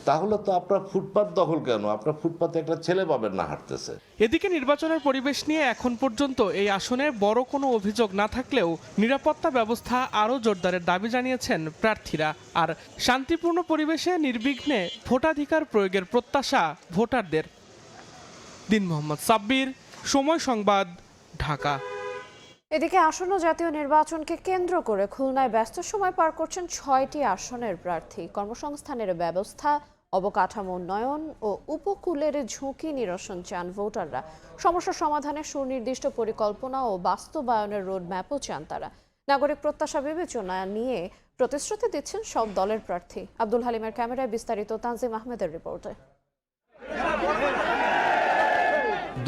তাহলে তো আপনার ফুটপাত দখল কেন? আপনার ফুটপাতে একটা ছেলে পাবেন না হাঁটতেছে। এদিকে নির্বাচনের পরিবেশ নিয়ে এখন পর্যন্ত এই আসনে বড় কোনো অভিযোগ না থাকলেও নিরাপত্তা ব্যবস্থা আরও জোরদারের দাবি জানিয়েছেন প্রার্থীরা। আর শান্তিপূর্ণ পরিবেশে নির্বিঘ্নে ভোটাধিকার প্রয়োগের প্রত্যাশা ভোটারদের। দিন মোহাম্মদ সাব্বির, সময় সংবাদ, ঢাকা। এদিকে আসন্ন জাতীয় নির্বাচনকে কেন্দ্র করে খুলনায় ব্যস্ত সময় পার করছেন 6টি আসনের প্রার্থী। কর্মসংস্থানের ব্যবস্থা, অবকাঠামো উন্নয়ন ও উপকূলের ঝুঁকি নিরসন চান ভোটাররা। সমস্যা সমাধানের সুনির্দিষ্ট পরিকল্পনা ও বাস্তবায়নের রোডম্যাপও চান তারা। নাগরিক প্রত্যাশা বিবেচনা নিয়ে প্রতিশ্রুতি দিচ্ছেন সব দলের প্রার্থী। আব্দুল হালিমের ক্যামেরায় বিস্তারিত তানজিম আহমেদের রিপোর্টে।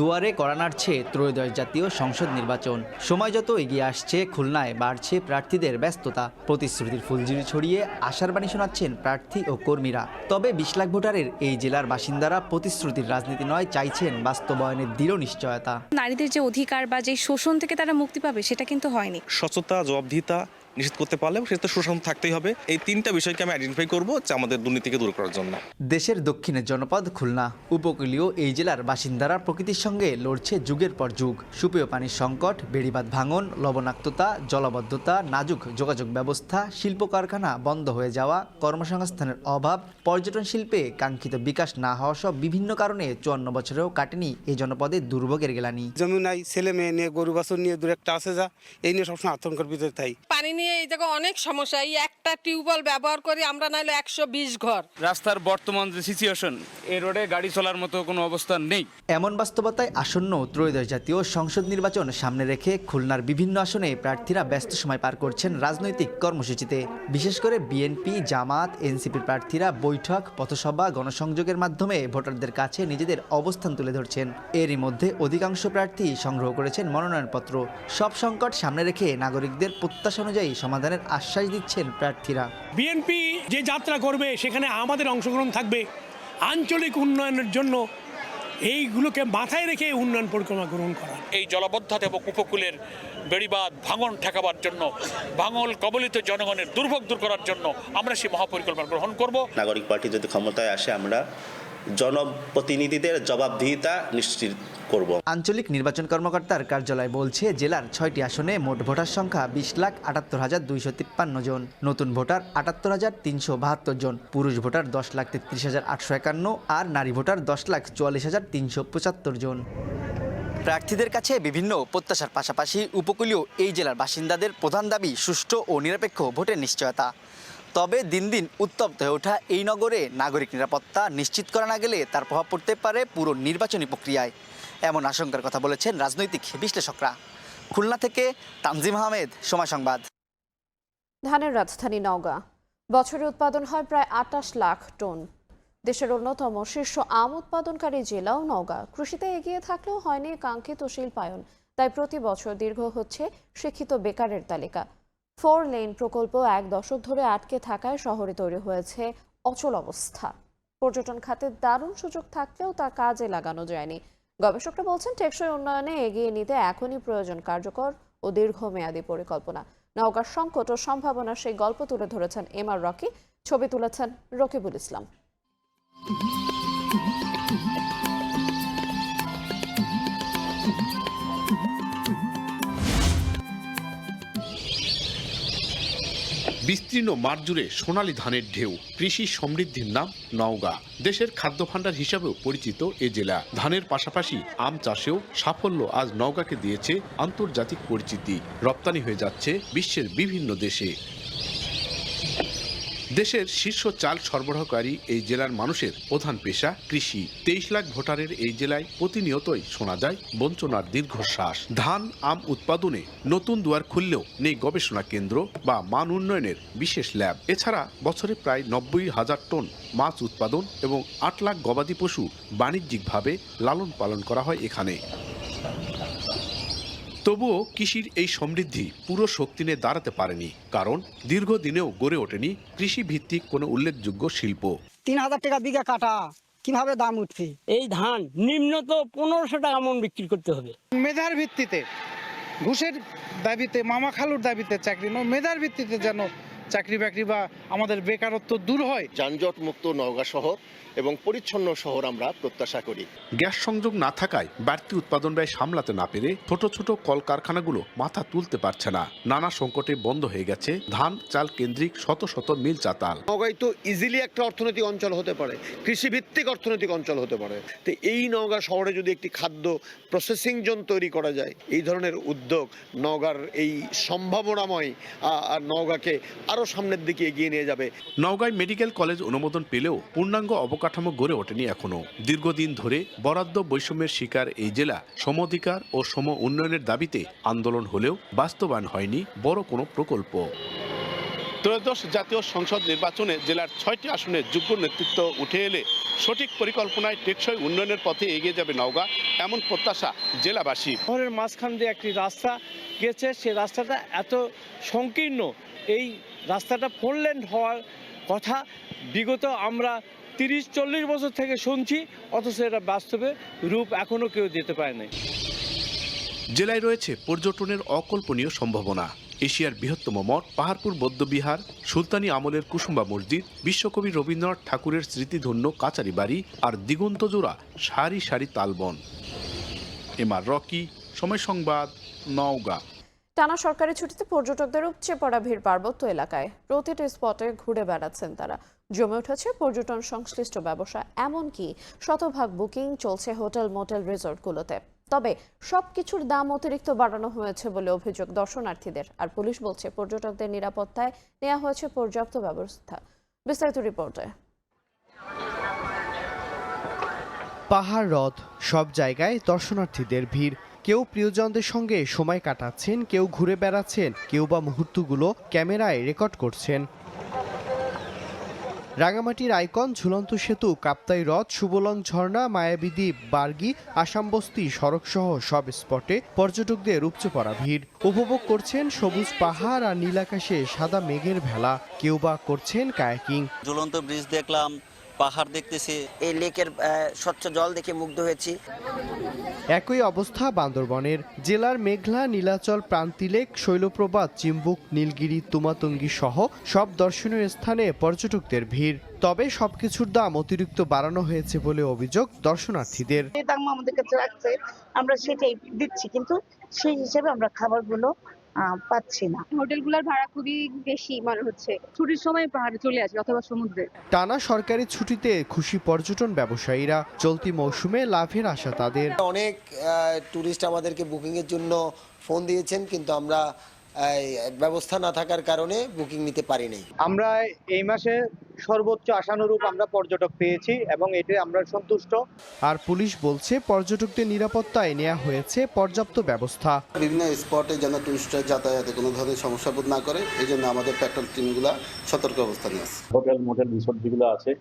দুয়ারে কড়া নাড়ছে ত্রয়োদশ জাতীয় সংসদ নির্বাচন। সময় যত এগিয়ে আসছে, খুলনায় বাড়ছে প্রার্থীদের ব্যস্ততা। প্রতিশ্রুতির ফুলঝুরি ছড়িয়ে আশার বাণী শোনাচ্ছেন প্রার্থী ও কর্মীরা। তবে 20 লাখ ভোটারের এই জেলার বাসিন্দারা প্রতিশ্রুতির রাজনীতি নয়, চাইছেন বাস্তবায়নের দৃঢ় নিশ্চয়তা। নারীদের যে অধিকার বা যে শোষণ থেকে তারা মুক্তি পাবে, সেটা কিন্তু হয়নি। স্বচ্ছতা, জবাবদিহিতা নিশ্চিত করতে পারলে সেটা শোষণ থাকতেই হবে। এই 3টা বিষয়কে আমি আইডেন্টিফাই করবো যে আমাদের দুর্নীতিকে দূর করার জন্য। দেশের দক্ষিণের জনপদ খুলনা, উপকূলীয় এই জেলার বাসিন্দারা প্রকৃতির সঙ্গে লড়ছে যুগের পর যুগ। সুপেয় পানির সংকট, বেড়িবাঁধ ভাঙন, লবণাক্ততা, জলাবদ্ধতা, নাজুক যোগাযোগ ব্যবস্থা, শিল্প কারখানা বন্ধ হয়ে যাওয়া, কর্মসংস্থানের অভাব, পর্যটন শিল্পে কাঙ্ক্ষিত বিকাশ না হওয়া সব বিভিন্ন কারণে 54 বছরেও কাটেনি এই জনপদে দুর্ভোগের গেলানি। জমি নাই, ছেলে মেয়ে নিয়ে, গরু বাছুর নিয়ে দূর একটা আছে, যা এই নিয়ে সবসময় আতঙ্কের ভিতরে তাই। পানি নিয়ে এই জায়গায় অনেক সমস্যা। এই একটা টিউবওয়েল ব্যবহার করি আমরা, নাহলে 120 ঘর। রাস্তার বর্তমান যে সিচুয়েশন, এই রোডে গাড়ি চলার মতো কোনো অবস্থা নেই। এমন বাস্তবতায় আসন্ন ত্রয়োদশ জাতীয় সংসদ নির্বাচন সামনে রেখে খুলনার বিভিন্ন আসনে প্রার্থীরা ব্যস্ত সময় পার করছেন রাজনৈতিক কর্মসূচিতে। বিশেষ করে বিএনপি, জামাত, এনসিপির প্রার্থীরা বৈঠক, পথসভা, গণসংযোগের মাধ্যমে ভোটারদের কাছে নিজেদের অবস্থান তুলে ধরছেন। এরই মধ্যে অধিকাংশ প্রার্থী সংগ্রহ করেছেন মনোনয়নপত্র। সব সংকট সামনে রেখে নাগরিকদের প্রত্যাশা অনুযায়ী সমাধানের আশ্বাস দিচ্ছেন প্রার্থীরা। বিএনপি যে যাত্রা করবে, সেখানে আমাদের অংশগ্রহণ থাকবে। আঞ্চলিক উন্নয়নের জন্য এইগুলোকে মাথায় রেখে উন্নয়ন পরিকল্পনা গ্রহণ করা। এই জলাবদ্ধতা এবং উপকূলের বেড়িবাঁধ ভাঙন ঠেকাবার জন্য, ভাঙল কবলিত জনগণের দুর্ভোগ দূর করার জন্য আমরা সেই মহাপরিকল্পনা গ্রহণ করব। নাগরিক পার্টি যদি ক্ষমতায় আসে, আমরা জনপ্রতিনিধিদের জবাবদিহিতা নিশ্চিত করব। আঞ্চলিক নির্বাচন কর্মকর্তার কার্যালয় বলছে, জেলার 6টি আসনে মোট ভোটার সংখ্যা 20,78,253 জন, নতুন ভোটার 78,372 জন, পুরুষ ভোটার 10,33,851 আর নারী ভোটার 10,44,375 জন। প্রার্থীদের কাছে বিভিন্ন প্রত্যাশার পাশাপাশি উপকূলীয় এই জেলার বাসিন্দাদের প্রধান দাবি সুষ্ঠু ও নিরপেক্ষ ভোটের নিশ্চয়তা। তবে দিন দিন উত্তপ্ত হয়ে ওঠা এই নগরে নাগরিক নিরাপত্তা নিশ্চিত করা না গেলে তার প্রভাব পড়তে পারে পুরো নির্বাচনী প্রক্রিয়ায়, এমন আশঙ্কার কথা বলেছেন রাজনৈতিক বিশ্লেষকরা। খুলনা থেকে তানজিম আহমেদ, সময় সংবাদ। ধানের রাজধানী নওগাঁ। বছরে উৎপাদন হয় প্রায় 28 লাখ টন। দেশের অন্যতম শীর্ষ আম উৎপাদনকারী জেলাও নওগাঁ। কৃষিতে এগিয়ে থাকলেও হয়নি কাঙ্ক্ষিত শিল্পায়ন, তাই প্রতি বছর দীর্ঘ হচ্ছে শিক্ষিত বেকারের তালিকা। 4 লেন প্রকল্প 1 দশক ধরে আটকে থাকায় শহরে তৈরি হয়েছে অচল অবস্থা। পর্যটন খাতে দারুণ সুযোগ থাকলেও তা কাজে লাগানো যায়নি। গবেষকরা বলছেন, টেকসই উন্নয়নে এগিয়ে নিতে এখনই প্রয়োজন কার্যকর ও দীর্ঘমেয়াদী পরিকল্পনা। নওগাঁর সংকট ও সম্ভাবনার সেই গল্প তুলে ধরেছেন এমআর রকি, ছবি তুলেছেন রকিবুল ইসলাম। বিস্তীর্ণ মাঠ জুড়ে সোনালী ধানের ঢেউ, কৃষি সমৃদ্ধির নাম নওগাঁ। দেশের খাদ্য ভাণ্ডার হিসাবেও পরিচিত এ জেলা। ধানের পাশাপাশি আম চাষেও সাফল্য আজ নওগাঁকে দিয়েছে আন্তর্জাতিক পরিচিতি। রপ্তানি হয়ে যাচ্ছে বিশ্বের বিভিন্ন দেশে। দেশের শীর্ষ চাল সরবরাহকারী এই জেলার মানুষের প্রধান পেশা কৃষি। 23 লাখ ভোটারের এই জেলায় প্রতিনিয়তই শোনা যায় বঞ্চনার দীর্ঘশ্বাস। ধান, আম উৎপাদনে নতুন দুয়ার খুললেও নেই গবেষণা কেন্দ্র বা মান উন্নয়নের বিশেষ ল্যাব। এছাড়া বছরে প্রায় 90,000 টন মাছ উৎপাদন এবং 8 লাখ গবাদি পশু বাণিজ্যিকভাবে লালন পালন করা হয় এখানে। তবুও কৃষির এই সমৃদ্ধি পুরো শক্তি নিয়ে দাঁড়াতে পারেনি, কারণ দীর্ঘদিনেও গড়ে ওঠেনি কৃষি ভিত্তিক কোনো উল্লেখযোগ্য শিল্প। 3,000 টাকা বিঘা কাটা, কিভাবে দাম উঠছে? এই ধান নিম্নত 1500 টাকা মন বিক্রি করতে হবে। মেধার ভিত্তিতে, ঘুষের দাবিতে, মামা খালুর দাবিতে চাকরি নয়, মেধার ভিত্তিতে যেন চাকরি বাকরি বা আমাদের বেকারত্ব দূর হয়। যানজট মুক্ত নওগাঁ শহর এবং পরিচ্ছন্ন শহর আমরা প্রত্যাশা করি। গ্যাস সংযোগ না থাকায় বাড়তি উৎপাদন ব্যয় সামলাতে না পেরে ছোট ছোট কলকারখানাগুলো মাথা তুলতে পারছে না। নানা সংকটে বন্ধ হয়ে গেছে ধান চাল কেন্দ্রিক শত শত মিল চাতাল। নওগাঁ তো ইজিলি একটা অর্থনৈতিক অঞ্চল হতে পারে, কৃষিভিত্তিক অর্থনৈতিক অঞ্চল হতে পারে। তো এই নওগাঁ শহরে যদি একটি খাদ্য প্রসেসিং জোন তৈরি করা যায়, এই ধরনের উদ্যোগ নওগাঁর এই সম্ভাবনাময় নওগাঁকে আরো সামনের দিকে এগিয়ে নিয়ে যাবে। নওগাঁয় মেডিকেল কলেজ অনুমোদন পেলেও পূর্ণাঙ্গ অবকাঠামো গড়ে ওঠেনি এখনো। দীর্ঘদিন ধরে বরাদ্দ বৈষম্যের শিকার এই জেলা সমঅধিকার ও সম উন্নয়নের দাবিতে আন্দোলন হলেও বাস্তবায়ন হয়নি বড় কোনো প্রকল্প। ত্রয়োদশ জাতীয় সংসদ নির্বাচনে জেলার 6টি আসনে যোগ্য নেতৃত্ব উঠে এলে সঠিক পরিকল্পনায় টেকসই উন্নয়নের পথে এগিয়ে যাবে নওগাঁ, এমন প্রত্যাশা জেলাবাসী। শহরের মাঝখান দিয়ে একটি রাস্তা গেছে, সেই রাস্তাটা এত সংকীর্ণ, এই রাস্তাটা 4 লেন হওয়ার কথা বিগত আমরা 30-40 বছর থেকে শুনছি, অথচ এটা বাস্তবে রূপ এখনো কেউ দিতে পারে নাই। জেলায় রয়েছে পর্যটনের অকল্পনীয় সম্ভাবনা। এশিয়ার বৃহত্তম মঠ, পাহাড়পুর বৌদ্ধবিহার, সুলতানি আমলের কুসুম্বা মসজিদ, বিশ্বকবি রবীন্দ্রনাথ ঠাকুরের স্মৃতিধন্য কাচারি বাড়ি আর দিগন্তজোড়া সারি সারি তালবন। এমআর রকি, সময় সংবাদ, নওগাঁ। টানা সরকারি ছুটিতে পর্যটকদের উপচে পড়া ভিড় পার্বত্য এলাকায়। প্রতিটি স্পটে ঘুরে বেড়াচ্ছেন তারা। জমে উঠেছে পর্যটন সংশ্লিষ্ট ব্যবসা, এমনকি শতভাগ বুকিং চলছে হোটেল, মোটেল, রিসোর্টগুলোতে। তবে সবকিছুর দাম অতিরিক্ত বাড়ানো হয়েছে বলে অভিযোগ দর্শনার্থীদের। আর পুলিশ বলছে পর্যটকদের নিরাপত্তায় নেওয়া হয়েছে পর্যাপ্ত ব্যবস্থা। বিস্তারিত রিপোর্টে। পাহাড়, হ্রদ, সব জায়গায় দর্শনার্থীদের ভিড়। কেউ প্রিয়জনদের সঙ্গে সময় কাটাচ্ছেন, কেউ ঘুরে বেড়াচ্ছেন, কেউ বা মুহূর্তগুলো ক্যামেরায় রেকর্ড করছেন। রাঙামাটির আইকন ঝুলন্ত সেতু, কাপ্তাই হ্রদ, সুবলং ঝর্ণা, মায়াবী দ্বীপ, বার্গি, আসামবস্তি সড়কসহ সব স্পটে পর্যটকদের উপচে পড়া ভিড়। উপভোগ করছেন সবুজ পাহাড় আর নীল আকাশে সাদা মেঘের ভেলা, কেউ বা করছেন কায়াকিং। ঝুলন্ত ব্রিজ দেখলাম, পাহাড় দেখতেছি, এই লেকের স্বচ্ছ জল দেখে মুগ্ধ হয়েছি। একই অবস্থা বান্দরবনের। জেলার মেঘলা, নীলাচল, প্রান্তি লেক, শৈলপ্রপাত, চিম্বুক, নীলগিরি, তুমাতুঙ্গি সহ সব দর্শনীয় স্থানে পর্যটকদের ভিড়। তবে সবকিছুর দাম অতিরিক্ত বাড়ানো হয়েছে বলে অভিযোগ দর্শনার্থীদের। দাম আমাদের কাছে রাখছে, আমরা সেটাই দিচ্ছি, কিন্তু সেই হিসেবে আমরা খাবারগুলো পাচ্ছি না। হোটেলগুলোর ভাড়া খুবই বেশি মনে হচ্ছে। ছুটির সময় পাহাড়ে চলে আসে অথবা সমুদ্রে। টানা সরকারি ছুটিতে খুশি পর্যটন ব্যবসায়ীরা। চলতি মৌসুমে লাভের আশা তাদের। অনেক টুরিস্ট আমাদেরকে বুকিং এর জন্য ফোন দিয়েছেন, কিন্তু আমরা ব্যবস্থা না থাকার কারণে বুকিং নিতে পারি নাই। আমরা এই মাসে সর্বোচ্চ আশানুরূপ আমরা পর্যটক পেয়েছি এবং এতে আমরা সন্তুষ্ট। আর পুলিশ বলছে পর্যটকদের নিরাপত্তায় নেওয়া হয়েছে পর্যাপ্ত ব্যবস্থা। বিভিন্ন স্পটে যেন টুরিস্টরা যাতায়াতে কোনো ধরনের সমস্যা বোধ না করে, এই জন্য আমাদের পেট্রোল টিমগুলো সতর্ক অবস্থানে আছে। হোটেল, মোটেল, রিসোর্ট যেগুলো আছে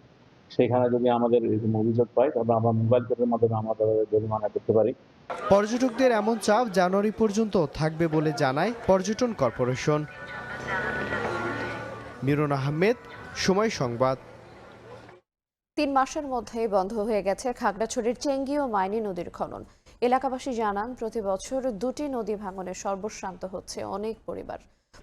সেখানে যদি আমাদের অভিযোগ পাই, তবে আমরা মোবাইল কোর্টের মাধ্যমে আমাদের জরিমানা করতে পারি। পর্যটকদের এমন চাপ জানুয়ারি পর্যন্ত থাকবে বলে জানায় পর্যটন কর্পোরেশন। মিরন আহমেদ, সময় সংবাদ। 3 মাসের মধ্যেই বন্ধ হয়ে গেছে খাগড়াছড়ির চেঙ্গি ও মাইনী নদীর খনন। এলাকাবাসী জানান, প্রতি বছর 2টি নদী ভাঙনে সর্বশ্রান্ত হচ্ছে অনেক পরিবার।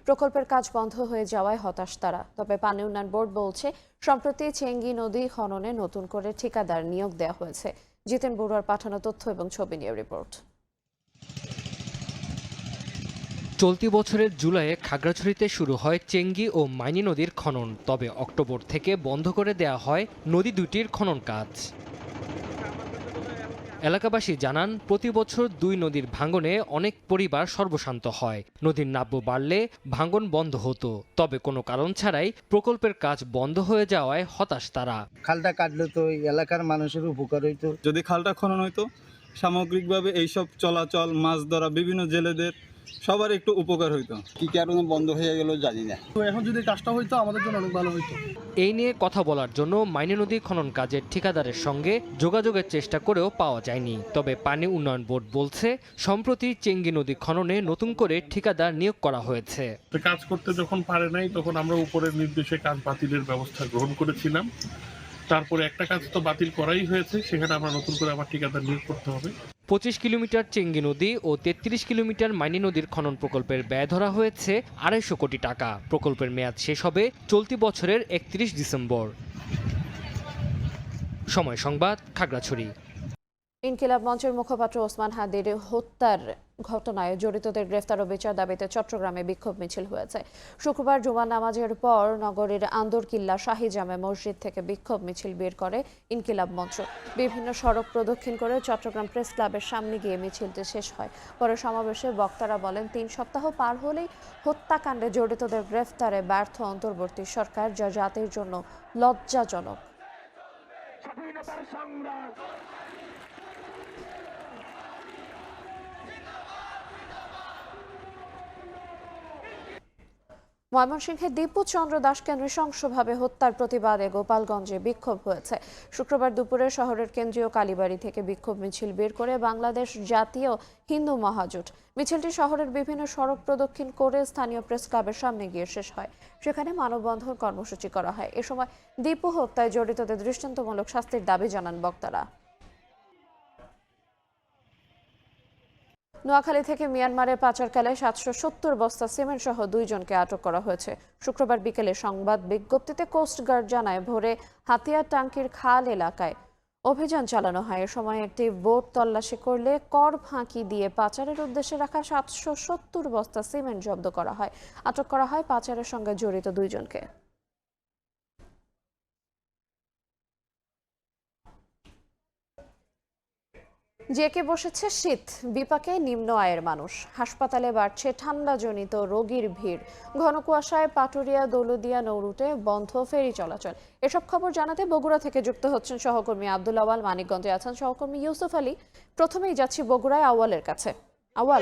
প্রকল্পের কাজ বন্ধ হয়ে যাওয়ায় হতাশ তারা। তবে পানি উন্নয়ন বোর্ড বলছে সম্প্রতি চেঙ্গি নদী খননে নতুন করে ঠিকাদার নিয়োগ দেওয়া হয়েছে। জিতেন বড়ুয়ার পাঠানো তথ্য এবং ছবি নিয়ে রিপোর্ট। চলতি বছরের জুলাইয়ে খাগড়াছড়িতে শুরু হয় চেঙ্গি ও মাইনী নদীর খনন। তবে অক্টোবর থেকে বন্ধ করে দেয়া হয় নদী দুটির খনন কাজ। এলাকাবাসী জানান, প্রতি বছর 2 নদীর ভাঙনে অনেক পরিবার সর্বশান্ত হয়। নদীর নাব্য বাড়লে ভাঙন বন্ধ হতো, তবে কোনো কারণ ছাড়াই প্রকল্পের কাজ বন্ধ হয়ে যাওয়ায় হতাশ তারা। খালটা কাটলে তো এলাকার মানুষের উপকার হইতো। যদি খালটা খনন হইতো, সামগ্রিকভাবে এইসব চলাচল, মাছ ধরা, বিভিন্ন জেলেদের সবার একটু উপকার হইতো। কি কারণে বন্ধ হয়ে গেল জানি না। এখন যদি কাজটা হইতো আমাদের জন্য অনেক ভালো হইতো। এই নিয়ে কথা বলার জন্য মাইনী নদী খনন কাজের ঠিকাদারের সঙ্গে যোগাযোগের চেষ্টা করেও পাওয়া যায়নি। তবে পানি উন্নয়ন বোর্ড বলছে সম্প্রতি চেঙ্গি নদী খননে নতুন করে ঠিকাদার নিয়োগ করা হয়েছে। কাজ করতে যখন পারে নাই, তখন আমরা উপরের নির্দেশে কাজ বাতিলের ব্যবস্থা গ্রহণ করেছিলাম। তারপরে একটা কাজ তো বাতিল করাই হয়েছে, সেখানে আমরা নতুন করে আবার ঠিকাদার নিয়োগ করতে হবে। 25 কিলোমিটার চেঙ্গি নদী ও 33 কিলোমিটার মাইনী নদীর খনন প্রকল্পের ব্যয় ধরা হয়েছে 250 কোটি টাকা। প্রকল্পের মেয়াদ শেষ হবে চলতি বছরের 31 ডিসেম্বর। সময় সংবাদ, খাগড়াছড়ি। ইনকিলাব মঞ্চের মুখপাত্র ওসমান হাদির হত্যার ঘটনায় জড়িতদের গ্রেফতার ও বিচার দাবিতে চট্টগ্রামে বিক্ষোভ মিছিল হয়েছে। শুক্রবার জুমার নামাজের পর নগরীর আন্দরকিল্লা শাহী জামে মসজিদ থেকে বিক্ষোভ মিছিল বের করে ইনকিলাব মঞ্চ। বিভিন্ন সড়ক প্রদক্ষিণ করে চট্টগ্রাম প্রেস ক্লাবের সামনে গিয়ে মিছিলটি শেষ হয়। পরে সমাবেশে বক্তারা বলেন, 3 সপ্তাহ পার হলেই হত্যাকাণ্ডে জড়িতদের গ্রেফতারে ব্যর্থ অন্তর্বর্তী সরকার, যা জাতির জন্য লজ্জাজনক। ময়মনসিংহে দীপু চন্দ্র দাসকে নৃশংসভাবে হত্যার প্রতিবাদে গোপালগঞ্জে বিক্ষোভ হয়েছে। শুক্রবার দুপুরে শহরের কেন্দ্রীয় কালীবাড়ি থেকে বিক্ষোভ মিছিল বের করে বাংলাদেশ জাতীয় হিন্দু মহাজোট। মিছিলটি শহরের বিভিন্ন সড়ক প্রদক্ষিণ করে স্থানীয় প্রেস ক্লাবের সামনে গিয়ে শেষ হয়। সেখানে মানববন্ধন কর্মসূচি করা হয়। এ সময় দীপু হত্যায় জড়িতদের দৃষ্টান্তমূলক শাস্তির দাবি জানান বক্তারা। নোয়াখালী থেকে মিয়ানমারে পাচারকালে 770 বস্তা সিমেন্ট সহ 2 জনকে আটক করা হয়েছে। শুক্রবার বিকেলে সংবাদ বিজ্ঞপ্তিতে কোস্টগার্ড জানায় ভোরে হাতিয়ার টাঙ্কির খাল এলাকায় অভিযান চালানো হয়। এ সময় একটি বোট তল্লাশি করলে কর ফাঁকি দিয়ে পাচারের উদ্দেশ্যে রাখা 770 বস্তা সিমেন্ট জব্দ করা হয়। আটক করা হয় পাচারের সঙ্গে জড়িত 2 জনকে। জেকে বসেছে শীত, বিপাকে নিম্ন আয়ের মানুষ। হাসপাতালে বাড়ছে ঠান্ডাজনিত রোগীর ভিড়। ঘন কুয়াশায় পাটুরিয়া দৌলদিয়া নৌরুটে বন্ধ ফেরি চলাচল। এসব খবর জানাতে বগুড়া থেকে যুক্ত হচ্ছেন সহকর্মী আব্দুল আওয়াল, মানিকগঞ্জে আছেন সহকর্মী ইউসুফ আলী। প্রথমেই যাচ্ছি বগুড়ায় আওয়ালের কাছে।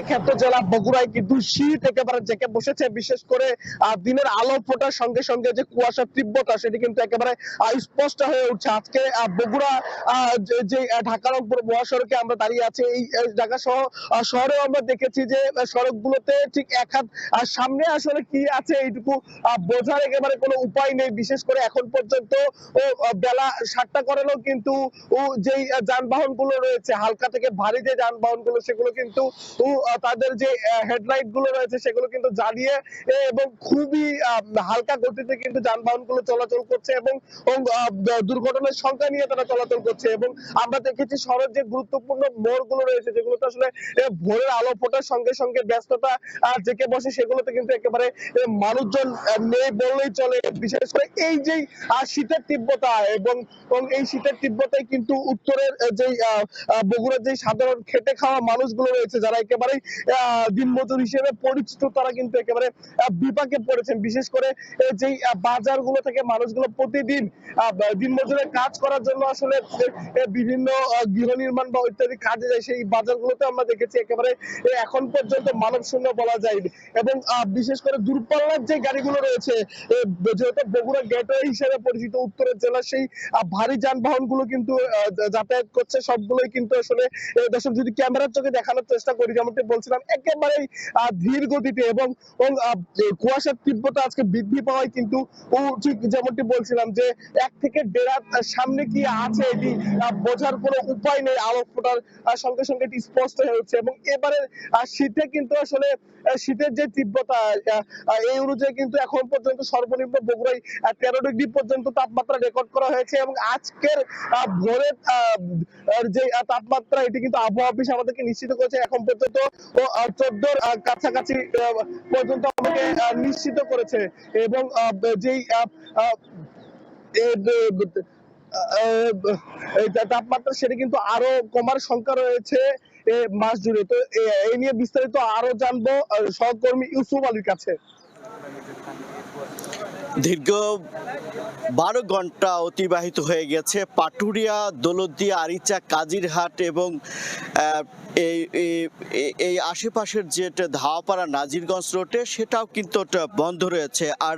ক্ষেত্র জেলা বগুড়ায় কিন্তু শীত একেবারে জেকে বসেছে। বিশেষ করে দিনের আলো ফোটার সঙ্গে সঙ্গে যে কুয়াশার তীব্রতা সেটি কিন্তু একেবারে স্পষ্ট হয়ে উঠছে। আজকে বগুড়া যে ঢাকা রংপুর মহাসড়কে আমরা দাঁড়িয়ে আছি, এই ঢাকা শহরেও আমরা দেখেছি যে সড়কগুলোতে ঠিক এক হাত সামনে আসলে কি আছে এইটুকু বোঝার একেবারে কোনো উপায় নেই। বিশেষ করে এখন পর্যন্ত বেলা 7টা করেও কিন্তু যেই যানবাহন গুলো রয়েছে, হালকা থেকে ভারী যে যানবাহন গুলো সেগুলো কিন্তু তাদের যে হেডলাইট গুলো রয়েছে সেগুলো কিন্তু জ্বালিয়ে এবং খুবই হালকা গতিতে কিন্তু যানবাহন গুলো চলাচল করছে এবং দুর্ঘটনার সংখ্যা নিয়ে তারা চলাচল করছে। এবং আমরা দেখেছি শহরের যে গুরুত্বপূর্ণ মোড় গুলো রয়েছে যেগুলোতে আসলে ভোরের আলো ফোটার সঙ্গে সঙ্গে ব্যস্ততা জেকে বসে, সেগুলোতে কিন্তু একেবারে মানুষজন নেই বললেই চলে। বিশেষ করে এই যে শীতের তীব্রতা এবং এই শীতের তীব্রতায় কিন্তু উত্তরের যে বগুড়ার যে সাধারণ খেটে খাওয়া মানুষগুলো রয়েছে যারা একেবারে দিনমজুর হিসেবে পরিচিত, তারা কিন্তু একেবারে বিপাকে পড়েছেন। বিশেষ করে যে বাজারগুলো থেকে মানুষগুলো প্রতিদিন দিনমজুরের কাজ করার জন্য আসলে বিভিন্ন গৃহ নির্মাণ বা ইত্যাদি কাজে যায়, সেই বাজারগুলোতে আমরা দেখেছি একেবারে এখন পর্যন্ত মানব শূন্য বলা যায়। এবং বিশেষ করে দূরপাল্লার যে গাড়িগুলো রয়েছে, যেহেতু বগুড়া গেটওয়ে হিসেবে পরিচিত উত্তরের জেলার, সেই ভারী যানবাহন গুলো কিন্তু যাতায়াত করছে। সবগুলোই কিন্তু আসলে দর্শক যদি ক্যামেরার চোখে দেখানোর চেষ্টা করি, যেমনটি বলছিলাম একেবারেই ধীর গতিতে এবং কুয়াশার তীব্রতা আজকে বৃদ্ধি পাওয়ায় কিন্তু ঠিক যেমনটি বলছিলাম যে 1 থেকে 1.5 হাত সামনে কি আছে এটি বোঝার কোনো উপায় নেই। আলো ফোটার সঙ্গে সঙ্গে এটি স্পষ্ট হয়ে উঠছে। এবং এবারে শীতে কিন্তু আসলে শীতের যে তীব্রতা এই অনুযায়ী কিন্তু এখন পর্যন্ত সর্বনিম্ন বগুড়ায় 13 ডিগ্রি পর্যন্ত তাপমাত্রা রেকর্ড করা হয়েছে। এবং আজকের ভোরের যে তাপমাত্রা এটি কিন্তু আবহাওয়া অফিস আমাদেরকে নিশ্চিত করেছে এখন পর্যন্ত 14 কাছাকাছি পর্যন্ত আমাকে নিশ্চিত করেছে। এবং যেই তাপমাত্রা সেটা কিন্তু আরো কমার সংখ্যা রয়েছে মাস জুড়ে। তো এই নিয়ে বিস্তারিত আরো জানবো সহকর্মী ইউসুফ আলীর কাছে। দীর্ঘ 12 ঘন্টা অতিবাহিত হয়ে গেছে পাটুরিয়া, দৌলতদিয়া, আরিচা, কাজিরহাট এবং এই আশেপাশের যে ধাওয়াপাড়া নাজিরগঞ্জ রোডে সেটাও কিন্তু বন্ধ রয়েছে। আর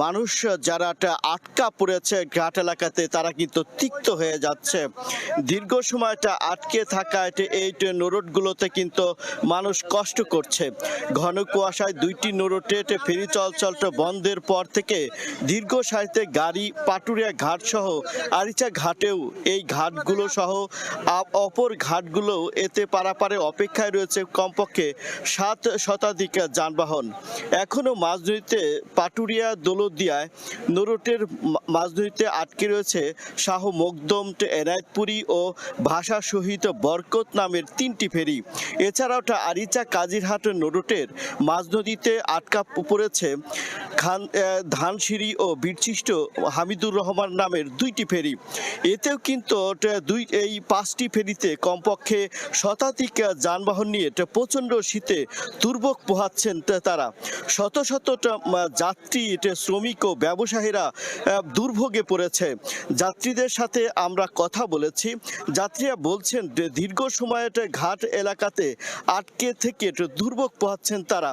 মানুষ যারা আটকা পড়েছে ঘাট এলাকাতে তারা কিন্তু তিক্ত হয়ে যাচ্ছে। দীর্ঘ সময়টা আটকে থাকা এই নৌরোডগুলোতে কিন্তু মানুষ কষ্ট করছে। ঘন কুয়াশায় 2টি নৌরোডে ফেরি চলাচলটা বন্ধের পর থেকে দীর্ঘ সারিতে গাড়ি পাটুরিয়া ঘাট সহ আরিচা ঘাটেও এই ঘাটগুলো সহ অপর ঘাটগুলো এতে পারাপারে অপেক্ষায় রয়েছে কমপক্ষে 7 শতাধিক যানবাহন। এখনো মাঝনদীতে পাটুরিয়া দৌলতদিয়ায় নৌরোডের মাঝনদীতে আটকে রয়েছে শাহ মকদম, এনায়েতপুরি ও ভাষা শহীদ বরকত নামের 3টি ফেরি। এছাড়াও আরিচা কাজিরহাট নৌরোডের মাঝনদীতে আটকা পড়েছে ধানসি ধানসিঁড়ি ও বীরচিষ্ট হামিদুর রহমান নামের 2টি ফেরি। এতেও কিন্তু এই 5টি ফেরিতে কমপক্ষে শতাধিক যানবাহন নিয়ে প্রচণ্ড শীতে দুর্ভোগ পোহাচ্ছেন তারা। শত শত যাত্রী, শ্রমিক ও ব্যবসায়ীরা দুর্ভোগে পড়েছে। যাত্রীদের সাথে আমরা কথা বলেছি। যাত্রীরা বলছেন দীর্ঘ সময় ঘাট এলাকাতে আটকে থেকে দুর্ভোগ পোহাচ্ছেন তারা।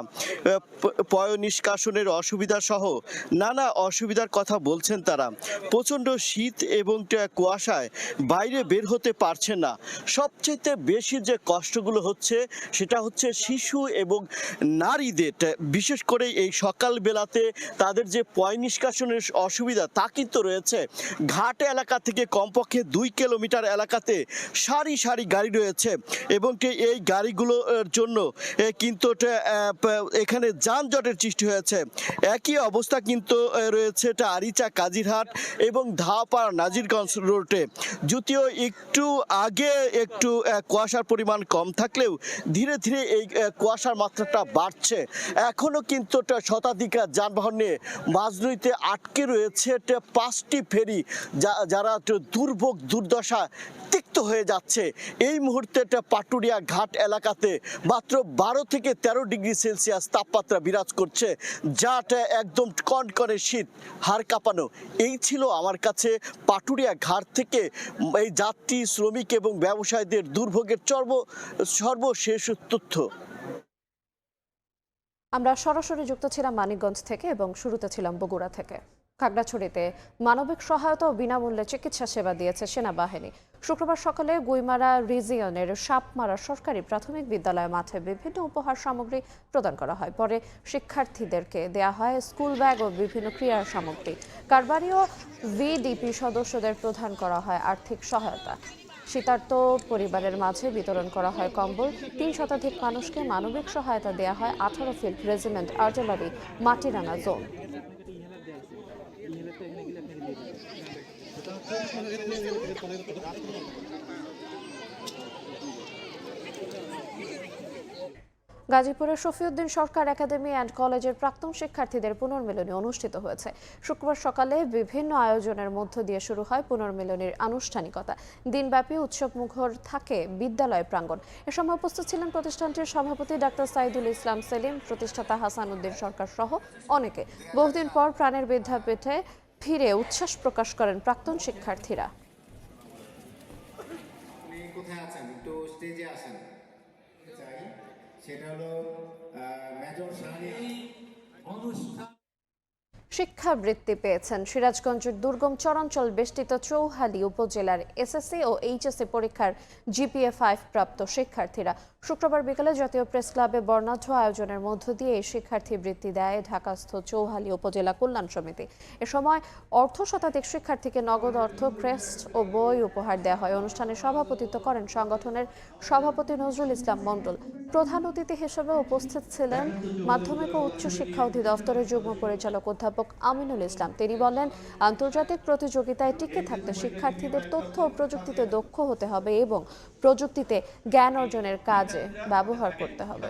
পয় নিষ্কাশনের অসুবিধা সহ নানা অসুবিধার কথা বলছেন তারা। প্রচণ্ড শীত এবং কুয়াশায় বাইরে বের হতে পারছেন না। সবচেয়ে বেশি যে কষ্টগুলো হচ্ছে সেটা হচ্ছে শিশু এবং নারীদের, বিশেষ করে এই সকাল বেলাতে তাদের যে পয় নিষ্কাশনের অসুবিধা তা কিন্তু রয়েছে। ঘাট এলাকা থেকে কমপক্ষে 2 কিলোমিটার এলাকাতে সারি সারি গাড়ি রয়েছে এবং এই গাড়িগুলোর জন্য কিন্তু এখানে যানজটের সৃষ্টি হয়েছে। একই অবস্থা কিন্তু রয়েছে আরিচা কাজিরহাট এবং ধাওপাড়া নাজিরগঞ্জ রোডে। যদিও একটু আগে একটু কুয়াশার পরিমাণ কম থাকলেও ধীরে ধীরে এই কুয়াশার মাত্রাটা বাড়ছে। এখনো কিন্তু শতাধিক যানবাহন নিয়ে মাঝনদীতে আটকে রয়েছে 5টি ফেরি, যারা দুর্ভোগ দুর্দশা তিক্ত হয়ে যাচ্ছে। এই মুহূর্তে পাটুরিয়া ঘাট এলাকাতে মাত্র 12 থেকে 13 ডিগ্রি সেলসিয়াস তাপমাত্রা বিরাজ করছে, যা একদম কনকনে শীত, হাড় কাঁপানো। এই ছিল আমার কাছে পাটুরিয়া ঘাট থেকে এই যাত্রী, শ্রমিক এবং ব্যবসায়ীদের দুর্ভোগের সর্বশেষ তথ্য। আমরা সরাসরি যুক্ত ছিলাম মানিকগঞ্জ থেকে এবং শুরুতে ছিলাম বগুড়া থেকে। খাগড়াছড়িতে মানবিক সহায়তা ও বিনামূল্যে চিকিৎসা সেবা দিয়েছে সেনাবাহিনী। শুক্রবার সকালে গুইমারা রিজিয়নের সাপমারা সরকারি প্রাথমিক বিদ্যালয় মাঠে বিভিন্ন উপহার সামগ্রী প্রদান করা হয়। পরে শিক্ষার্থীদেরকে দেয়া হয় স্কুল ব্যাগ ও বিভিন্ন ক্রীড়া সামগ্রী। কারবারীয় ভিডিপি সদস্যদের প্রদান করা হয় আর্থিক সহায়তা। শীতার্ত পরিবারের মাঝে বিতরণ করা হয় কম্বল। 3 শতাধিক মানুষকে মানবিক সহায়তা দেয়া হয় 18 field regiment artillery Matiranga zone. গাজীপুরের শফিউদ্দিন সরকার একাডেমি অ্যান্ড কলেজের প্রাক্তন শিক্ষার্থীদের পুনর্মিলনী অনুষ্ঠিত হয়েছে। শুক্রবার সকালে বিভিন্ন আয়োজনের মধ্য দিয়ে শুরু হয় পুনর্মিলনীর আনুষ্ঠানিকতা। দিনব্যাপী উৎসব মুখর থাকে বিদ্যালয় প্রাঙ্গণ। এ সময় উপস্থিত ছিলেন প্রতিষ্ঠানটির সভাপতি ডাক্তার সাইদুল ইসলাম সেলিম, প্রতিষ্ঠাতা হাসান উদ্দিন সরকার সহ অনেকে। বহুদিন পর প্রাণের বিদ্যাপীঠে ফিরে উচ্ছ্বাস প্রকাশ করেন প্রাক্তন শিক্ষার্থীরা। শিক্ষাবৃত্তি পেয়েছেন সিরাজগঞ্জের দুর্গম চরাঞ্চল বেষ্টিত চৌহালি উপজেলার এসএসসি ও এইচএসসি পরীক্ষার জিপিএ 5 প্রাপ্ত শিক্ষার্থীরা। শুক্রবার বিকেলে জাতীয় প্রেস ক্লাবে বর্ণাঢ্য আয়োজনের মধ্য দিয়ে এই শিক্ষার্থী বৃত্তি দেয় ঢাকাস্থ চৌহালি উপজেলা কল্যাণ সমিতি। এ সময় শতাধিক শিক্ষার্থীকে নগদ অর্থ, ক্রেস্ট ও বই উপহার দেওয়া হয়। অনুষ্ঠানে সভাপতিত্ব করেন সংগঠনের সভাপতি নজরুল ইসলাম মণ্ডল। প্রধান অতিথি হিসেবে উপস্থিত ছিলেন মাধ্যমিক ও উচ্চ শিক্ষা অধিদপ্তরের যুগ্ম পরিচালক অধ্যাপক আমিনুল ইসলাম। তিনি বলেন, আন্তর্জাতিক প্রতিযোগিতায় টিকে থাকতে শিক্ষার্থীদের তথ্য ও প্রযুক্তিতে দক্ষ হতে হবে এবং প্রযুক্তিতে জ্ঞান অর্জনের কাজে ব্যবহার করতে হবে।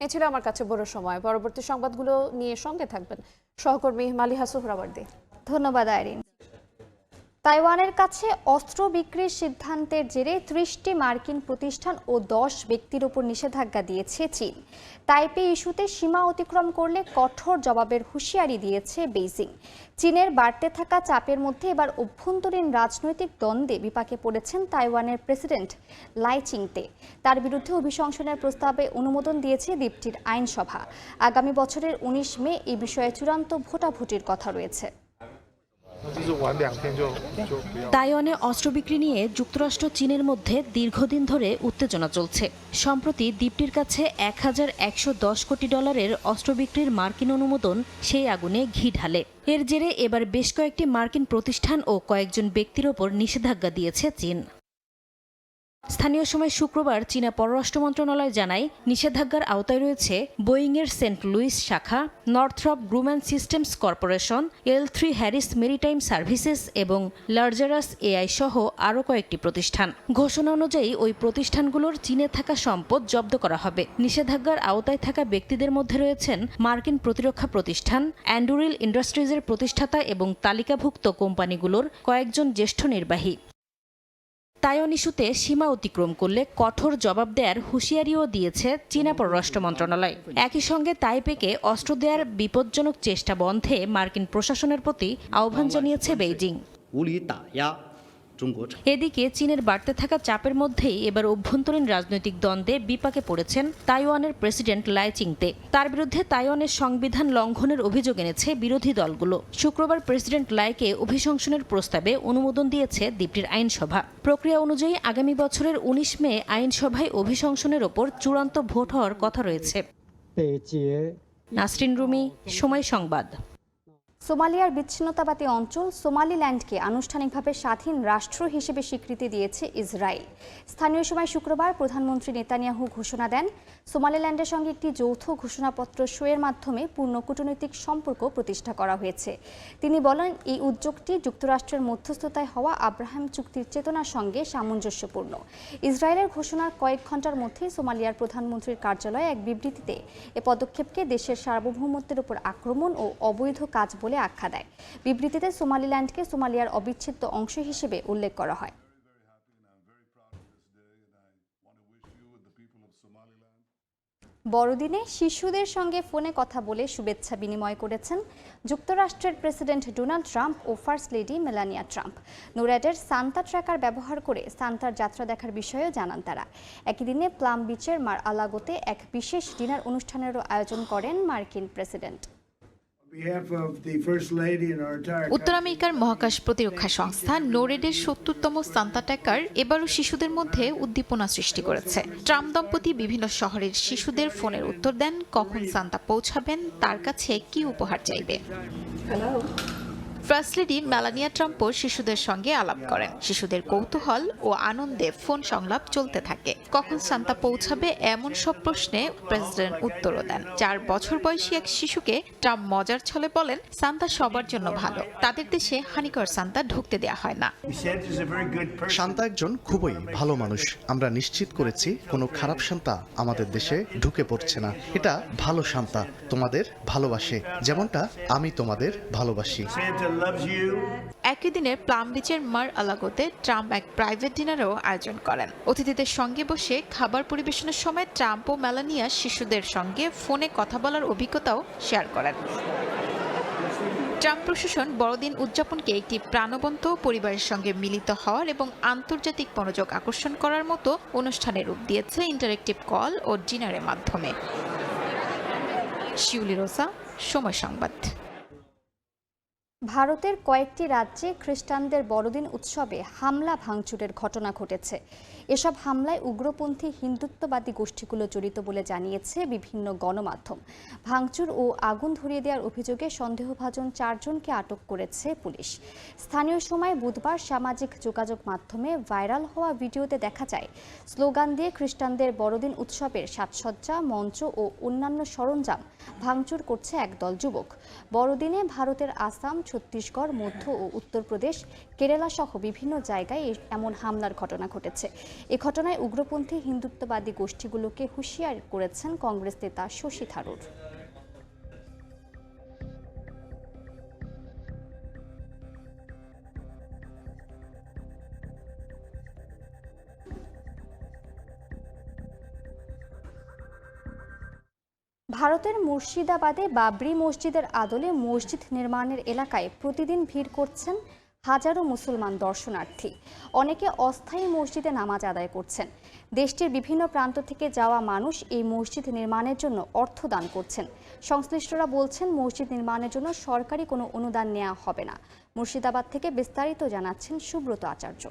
এ ছিল আমার কাছে বড় সময়। পরবর্তী সংবাদগুলো নিয়ে সঙ্গে থাকবেন সহকর্মী মালিহা সুহরাওয়ার্দী। ধন্যবাদ আইরিন। তাইওয়ানের কাছে অস্ত্র বিক্রির সিদ্ধান্তের জেরে 30টি মার্কিন প্রতিষ্ঠান ও 10 ব্যক্তির উপর নিষেধাজ্ঞা দিয়েছে চীন। তাইপে ইস্যুতে সীমা অতিক্রম করলে কঠোর জবাবের হুঁশিয়ারি দিয়েছে বেইজিং। চীনের বাড়তে থাকা চাপের মধ্যে এবার অভ্যন্তরীণ রাজনৈতিক দ্বন্দ্বে বিপাকে পড়েছেন তাইওয়ানের প্রেসিডেন্ট লাই চিংতে। তার বিরুদ্ধে অভিশংসনের প্রস্তাবে অনুমোদন দিয়েছে দ্বীপটির আইনসভা। আগামী বছরের 19 মে এই বিষয়ে চূড়ান্ত ভোটাভুটির কথা রয়েছে। তাইওয়ানে অস্ত্র বিক্রি নিয়ে যুক্তরাষ্ট্র চীনের মধ্যে দীর্ঘদিন ধরে উত্তেজনা চলছে। সম্প্রতি দ্বীপটির কাছে $1,110 কোটি অস্ত্র বিক্রির মার্কিন অনুমোদন সেই আগুনে ঘি ঢালে। এর জেরে এবার বেশ কয়েকটি মার্কিন প্রতিষ্ঠান ও কয়েকজন ব্যক্তির ওপর নিষেধাজ্ঞা দিয়েছে চীন। স্থানীয় সময় শুক্রবার চীনা পররাষ্ট্র মন্ত্রণালয় জানায়, নিষেধাজ্ঞার আওতায় রয়েছে বোয়িংয়ের সেন্ট লুইস শাখা, Northrop Grumman systems corporation, L3 Harris maritime services এবং লার্জারাস এআই সহ আরও কয়েকটি প্রতিষ্ঠান। ঘোষণা অনুযায়ী ওই প্রতিষ্ঠানগুলোর চীনে থাকা সম্পদ জব্দ করা হবে। নিষেধাজ্ঞার আওতায় থাকা ব্যক্তিদের মধ্যে রয়েছেন মার্কিন প্রতিরক্ষা প্রতিষ্ঠান, অ্যান্ডুরিল ইন্ডাস্ট্রিজের প্রতিষ্ঠাতা এবং তালিকাভুক্ত কোম্পানিগুলোর কয়েকজন জ্যেষ্ঠ নির্বাহী। তাইওয়ান ইস্যুতে সীমা অতিক্রম করলে কঠোর জবাব দেওয়ার হুঁশিয়ারিও দিয়েছে চীনা পররাষ্ট্র মন্ত্রণালয়। একই সঙ্গে তাইপেকে অস্ত্র দেওয়ার বিপজ্জনক চেষ্টা বন্ধে মার্কিন প্রশাসনের প্রতি আহ্বান জানিয়েছে বেইজিং। এদিকে চীনের বাড়তে থাকা চাপের মধ্যেই এবার অভ্যন্তরীণ রাজনৈতিক দ্বন্দ্বে বিপাকে পড়েছেন তাইওয়ানের প্রেসিডেন্ট লাই চিংতে। তার বিরুদ্ধে তাইওয়ানের সংবিধান লঙ্ঘনের অভিযোগ এনেছে বিরোধী দলগুলো। শুক্রবার প্রেসিডেন্ট লাইকে অভিশংসনের প্রস্তাবে অনুমোদন দিয়েছে দ্বীপটির আইনসভা। প্রক্রিয়া অনুযায়ী আগামী বছরের 19 মে আইনসভায় অভিশংসনের ওপর চূড়ান্ত ভোট হওয়ার কথা রয়েছে। নাসরিন রুমি, সময় সংবাদ। সোমালিয়ার বিচ্ছিন্নতাবাদী অঞ্চল সোমালিল্যান্ডকে আনুষ্ঠানিকভাবে স্বাধীন রাষ্ট্র হিসেবে স্বীকৃতি দিয়েছে ইসরায়েল। স্থানীয় সময় শুক্রবার প্রধানমন্ত্রী নেতানিয়াহু ঘোষণা দেন, সোমালিল্যান্ডের সঙ্গে একটি যৌথ ঘোষণাপত্র সইয়ের মাধ্যমে পূর্ণ কূটনৈতিক সম্পর্ক প্রতিষ্ঠা করা হয়েছে। তিনি বলেন, এই উদ্যোগটি যুক্তরাষ্ট্রের মধ্যস্থতায় হওয়া আব্রাহাম চুক্তির চেতনার সঙ্গে সামঞ্জস্যপূর্ণ। ইসরায়েলের ঘোষণার কয়েক ঘণ্টার মধ্যেই সোমালিয়ার প্রধানমন্ত্রীর কার্যালয়ে এক বিবৃতিতে এ পদক্ষেপকে দেশের সার্বভৌমত্বের উপর আক্রমণ ও অবৈধ কাজ বলে আখ্যা দেয়। বিবৃতিতে সোমালিল্যান্ডকে সোমালিয়ার অবিচ্ছেদ্য অংশ হিসেবে উল্লেখ করা হয়। বড়দিনে শিশুদের সঙ্গে ফোনে কথা বলে শুভেচ্ছা বিনিময় করেছেন যুক্তরাষ্ট্রের প্রেসিডেন্ট ডোনাল্ড ট্রাম্প ও ফার্স্ট লেডি মেলানিয়া ট্রাম্প। নোর্যাডের সান্তা ট্র্যাকার ব্যবহার করে সান্তার যাত্রা দেখার বিষয়েও জানান তারা। একই দিনে প্লাম বিচের মার আলাগোতে এক বিশেষ ডিনার অনুষ্ঠানেরও আয়োজন করেন মার্কিন প্রেসিডেন্ট। উত্তর আমেরিকার মহাকাশ প্রতিরক্ষা সংস্থা নোরেডের ৭০তম সান্তা ট্র্যাকার এবারও শিশুদের মধ্যে উদ্দীপনা সৃষ্টি করেছে। ট্রাম্প দম্পতি বিভিন্ন শহরের শিশুদের ফোনের উত্তর দেন কখন সান্তা পৌঁছাবেন, তার কাছে কি উপহার চাইবে। ফার্স্ট লেডি মেলানিয়া ট্রাম্পও শিশুদের সঙ্গে আলাপ করেন। শিশুদের কৌতূহল ও আনন্দে ফোন সংলাপ চলতে থাকে। কখন সান্তা পৌঁছাবে এমন সব প্রশ্নে প্রেসিডেন্ট উত্তরও দেন। 4 বছর বয়সী এক শিশুকে ট্রাম্প মজার ছলে বলেন, সান্তা সবার জন্য ভালো, তাদের দেশে হানিকর সান্তা ঢুকতে দেয়া হয় না। সান্তা একজন খুবই ভালো মানুষ। আমরা নিশ্চিত করেছি কোনো খারাপ সান্তা আমাদের দেশে ঢুকে পড়ছে না। এটা ভালো সান্তা, তোমাদের ভালোবাসে যেমনটা আমি তোমাদের ভালোবাসি। একই দিনে প্লাম বিচের মার আলাগোতে ট্রাম্প এক প্রাইভেট ডিনারও আয়োজন করেন। অতিথিদের সঙ্গে বসে খাবার পরিবেশনের সময় ট্রাম্প ও মেলানিয়া শিশুদের সঙ্গে ফোনে কথা বলার অভিজ্ঞতাও শেয়ার করেন। ট্রাম্প প্রশাসন বড়দিন উদযাপনকে একটি প্রাণবন্ত পরিবারের সঙ্গে মিলিত হওয়ার এবং আন্তর্জাতিক মনোযোগ আকর্ষণ করার মতো অনুষ্ঠানের রূপ দিয়েছে ইন্টারেক্টিভ কল ও ডিনারের মাধ্যমে। শিউলি রোসা, সময় সংবাদ। ভারতের কয়েকটি রাজ্যে খ্রিস্টানদের বড়দিন উৎসবে হামলা ভাঙচুরের ঘটনা ঘটেছে। এসব হামলায় উগ্রপন্থী হিন্দুত্ববাদী গোষ্ঠীগুলো জড়িত বলে জানিয়েছে বিভিন্ন গণমাধ্যম। ভাঙচুর ও আগুন ধরিয়ে দেওয়ার অভিযোগে সন্দেহভাজন 4 জনকে আটক করেছে পুলিশ। স্থানীয় সময় বুধবার সামাজিক যোগাযোগ মাধ্যমে ভাইরাল হওয়া ভিডিওতে দেখা যায়, স্লোগান দিয়ে খ্রিস্টানদের বড়দিন উৎসবের সাজসজ্জা, মঞ্চ ও অন্যান্য সরঞ্জাম ভাঙচুর করছে একদল যুবক। বড়দিনে ভারতের আসাম, ছত্তিশগড়, মধ্য ও উত্তরপ্রদেশ, কেরালা সহ বিভিন্ন জায়গায় এমন হামলার ঘটনা ঘটেছে। এ ঘটনায় উগ্রপন্থী হিন্দুত্ববাদী গোষ্ঠীগুলোকে হুঁশিয়ার করেছেন কংগ্রেস নেতা শশী থারুর। ভারতের মুর্শিদাবাদে বাবরি মসজিদের আদলে মসজিদ নির্মাণের এলাকায় প্রতিদিন ভিড় করছেন হাজারো মুসলমান দর্শনার্থী। অনেকে অস্থায়ী মসজিদে নামাজ আদায় করছেন। দেশটির বিভিন্ন প্রান্ত থেকে যাওয়া মানুষ এই মসজিদ নির্মাণের জন্য অর্থ দান করছেন। সংশ্লিষ্টরা বলছেন, মসজিদ নির্মাণের জন্য সরকারি কোনো অনুদান নেওয়া হবে না। মুর্শিদাবাদ থেকে বিস্তারিত জানাচ্ছেন সুব্রত আচার্য।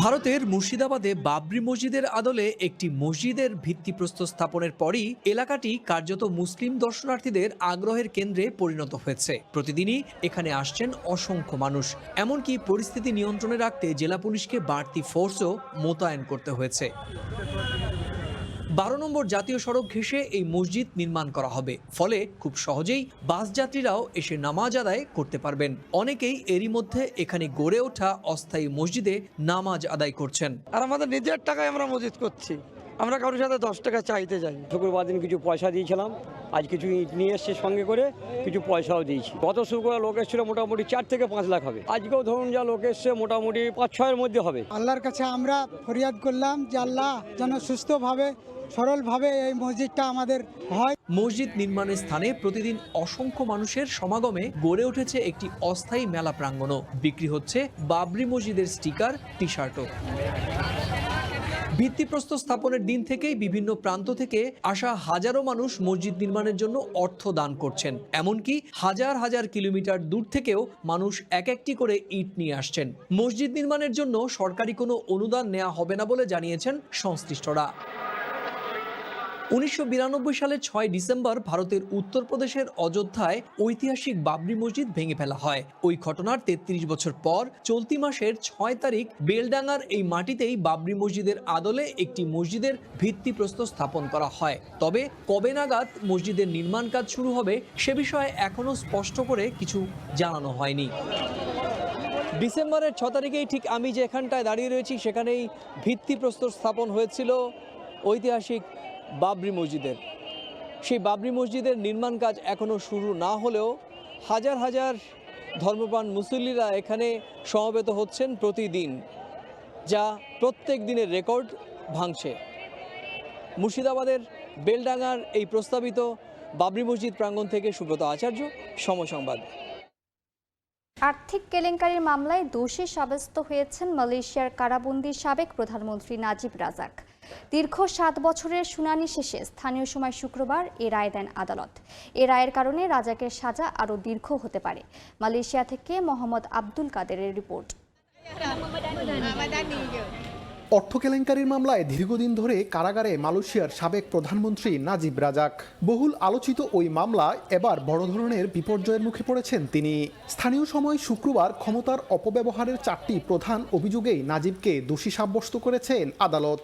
ভারতের মুর্শিদাবাদে বাবরি মসজিদের আদলে একটি মসজিদের ভিত্তিপ্রস্তর স্থাপনের পরই এলাকাটি কার্যত মুসলিম দর্শনার্থীদের আগ্রহের কেন্দ্রে পরিণত হয়েছে। প্রতিদিনই এখানে আসছেন অসংখ্য মানুষ। এমনকি পরিস্থিতি নিয়ন্ত্রণে রাখতে জেলা পুলিশকে বাড়তি ফোর্সও মোতায়েন করতে হয়েছে। 12 নম্বর জাতীয় সড়ক ঘেঁষে এই মসজিদ নির্মাণ করা হবে, ফলে খুব সহজেই বাস যাত্রীরাও এসে নামাজ আদায় করতে পারবেন। অনেকেই এরই মধ্যে এখানে গড়ে ওঠা অস্থায়ী মসজিদে নামাজ আদায় করছেন। আর আমাদের নিজের টাকায় আমরা মসজিদ করছি, আমরা কারোর সাথে 10 টাকা চাইতে যাই। শুক্রবার দিন কিছু পয়সা দিয়েছিলাম, আজ কিছু ইট নিয়ে এসছে সঙ্গে করে, কিছু পয়সাও দিয়েছি। গত শুক্রবার লোক এসেছিল মোটামুটি 4 থেকে 5 লাখ হবে। আজকেও ধরুন যা লোক এসছে মোটামুটি 5-6 মধ্যে হবে। আল্লাহর কাছে আমরা ফরিয়াদ করলাম যে আল্লাহ যেন সুস্থভাবে সরলভাবে এই মসজিদটা আমাদের হয়। মসজিদ নির্মাণের স্থানে প্রতিদিন অসংখ্য মানুষের সমাগমে গড়ে উঠেছে একটি অস্থায়ী মেলা প্রাঙ্গণও। বিক্রি হচ্ছে বাবরি মসজিদের স্টিকার, টি শার্টও। ভিত্তিপ্রস্তর স্থাপনের দিন থেকেই বিভিন্ন প্রান্ত থেকে আসা হাজারো মানুষ মসজিদ নির্মাণের জন্য অর্থ দান করছেন। এমনকি হাজার হাজার কিলোমিটার দূর থেকেও মানুষ এক একটি করে ইট নিয়ে আসছেন। মসজিদ নির্মাণের জন্য সরকারি কোনো অনুদান নেওয়া হবে না বলে জানিয়েছেন সংশ্লিষ্টরা। 1992 সালের 6 ডিসেম্বর ভারতের উত্তরপ্রদেশের অযোধ্যায় ঐতিহাসিক বাবরি মসজিদ ভেঙে ফেলা হয়। ওই ঘটনার 33 বছর পর চলতি মাসের 6 তারিখ বেলডাঙ্গার এই মাটিতেই বাবরি মসজিদের আদলে একটি মসজিদের ভিত্তিপ্রস্তর স্থাপন করা হয়। তবে কবে নাগাদ মসজিদের নির্মাণ কাজ শুরু হবে সে বিষয়ে এখনো স্পষ্ট করে কিছু জানানো হয়নি। ডিসেম্বরের 6 তারিখেই ঠিক আমি যে এখানটায় দাঁড়িয়ে রয়েছি সেখানেই ভিত্তিপ্রস্তর স্থাপন হয়েছিল ঐতিহাসিক বাবরি মসজিদের। সেই বাবরি মসজিদের নির্মাণ কাজ এখনও শুরু না হলেও হাজার হাজার ধর্মপ্রাণ মুসল্লিরা এখানে সমবেত হচ্ছেন প্রতিদিন, যা প্রত্যেক দিনের রেকর্ড ভাঙছে। মুর্শিদাবাদের বেলডাঙ্গার এই প্রস্তাবিত বাবরি মসজিদ প্রাঙ্গণ থেকে সুব্রত আচার্য, সময় সংবাদ। আর্থিক কেলেঙ্কারির মামলায় দোষী সাব্যস্ত হয়েছেন মালয়েশিয়ার কারাবন্দী সাবেক প্রধানমন্ত্রী নাজিব রাজাক। দীর্ঘ 7 বছরের শুনানি শেষে স্থানীয় সময় শুক্রবার এ রায় দেন আদালত। এ রায়ের কারণে রাজাকের সাজা আরও দীর্ঘ হতে পারে। মালয়েশিয়া থেকে মোহাম্মদ আব্দুল কাদেরের রিপোর্ট। অর্থ কেলেঙ্কারির মামলায় দীর্ঘদিন ধরে কারাগারে মালয়েশিয়ার সাবেক প্রধানমন্ত্রী নাজিব রাজাক। বহুল আলোচিত ওই মামলায় এবার বড় ধরনের বিপর্যয়ের মুখে পড়েছেন তিনি। স্থানীয় সময় শুক্রবার ক্ষমতার অপব্যবহারের 4টি প্রধান অভিযোগেই নাজিবকে দোষী সাব্যস্ত করেছেন আদালত।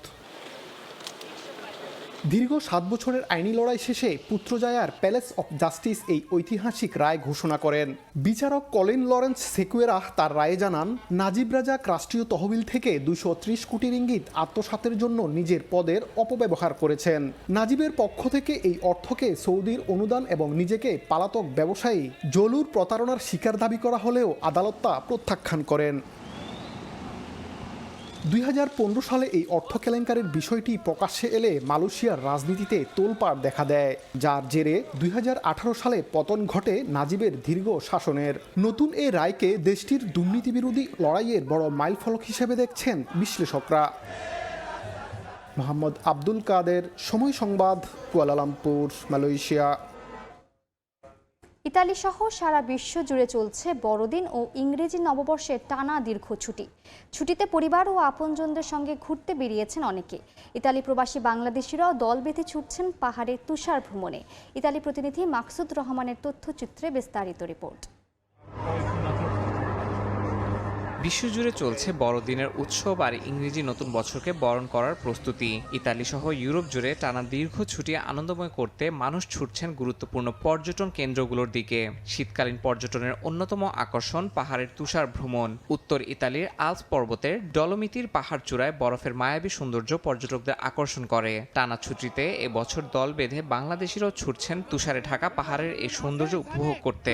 দীর্ঘ 7 বছরের আইনি লড়াই শেষে পুত্রজায়ার প্যালেস অফ জাস্টিস এই ঐতিহাসিক রায় ঘোষণা করেন। বিচারক কলিন লরেন্স সেকুয়েরাহ তার রায়ে জানান, নাজিব রাজাক রাষ্ট্রীয় তহবিল থেকে 230 কোটি রিঙ্গিত আত্মসাতের জন্য নিজের পদের অপব্যবহার করেছেন। নাজিবের পক্ষ থেকে এই অর্থকে সৌদির অনুদান এবং নিজেকে পালাতক ব্যবসায়ী জলুর প্রতারণার শিকার দাবি করা হলেও আদালত তা প্রত্যাখ্যান করেন। 2015 সালে এই অর্থ কেলেঙ্কারির বিষয়টি প্রকাশ্যে এলে মালয়েশিয়ার রাজনীতিতে তোলপাড় দেখা দেয়, যার জেরে 2018 সালে পতন ঘটে নাজিবের দীর্ঘ শাসনের। নতুন এই রায়কে দেশটির দুর্নীতি বিরোধী লড়াইয়ের বড় মাইলফলক হিসেবে দেখছেন বিশ্লেষকরা। মোহাম্মদ আব্দুল কাদের, সময় সংবাদ, কুয়ালালামপুর, মালয়েশিয়া। ইতালি সহ সারা বিশ্ব জুড়ে চলছে বড়দিন ও ইংরেজি নববর্ষের টানা দীর্ঘ ছুটি। ছুটিতে পরিবার ও আপনজনদের সঙ্গে ঘুরতে বেরিয়েছেন অনেকে। ইতালি প্রবাসী বাংলাদেশিরাও দল বেঁধে ছুটছেন পাহাড়ে তুষার ভ্রমণে। ইতালি প্রতিনিধি মাকসুদ রহমানের তথ্যচিত্রে বিস্তারিত রিপোর্ট। বিশ্বজুড়ে চলছে বড়দিনের উৎসব আর ইংরেজি নতুন বছরকে বরণ করার প্রস্তুতি। ইতালি সহ ইউরোপ জুড়ে টানা দীর্ঘ ছুটি আনন্দময় করতে মানুষ ছুটছেন গুরুত্বপূর্ণ পর্যটন কেন্দ্রগুলোর দিকে। শীতকালীন পর্যটনের অন্যতম আকর্ষণ পাহাড়ের তুষার ভ্রমণ। উত্তর ইতালির আলপস পর্বতের ডলোমিতির পাহাড় চূড়ায় বরফের মায়াবী সৌন্দর্য পর্যটকদের আকর্ষণ করে। টানা ছুটিতে এবছর দল বেঁধে বাংলাদেশিরাও ছুটছেন তুষারে ঢাকা পাহাড়ের এই সৌন্দর্য উপভোগ করতে।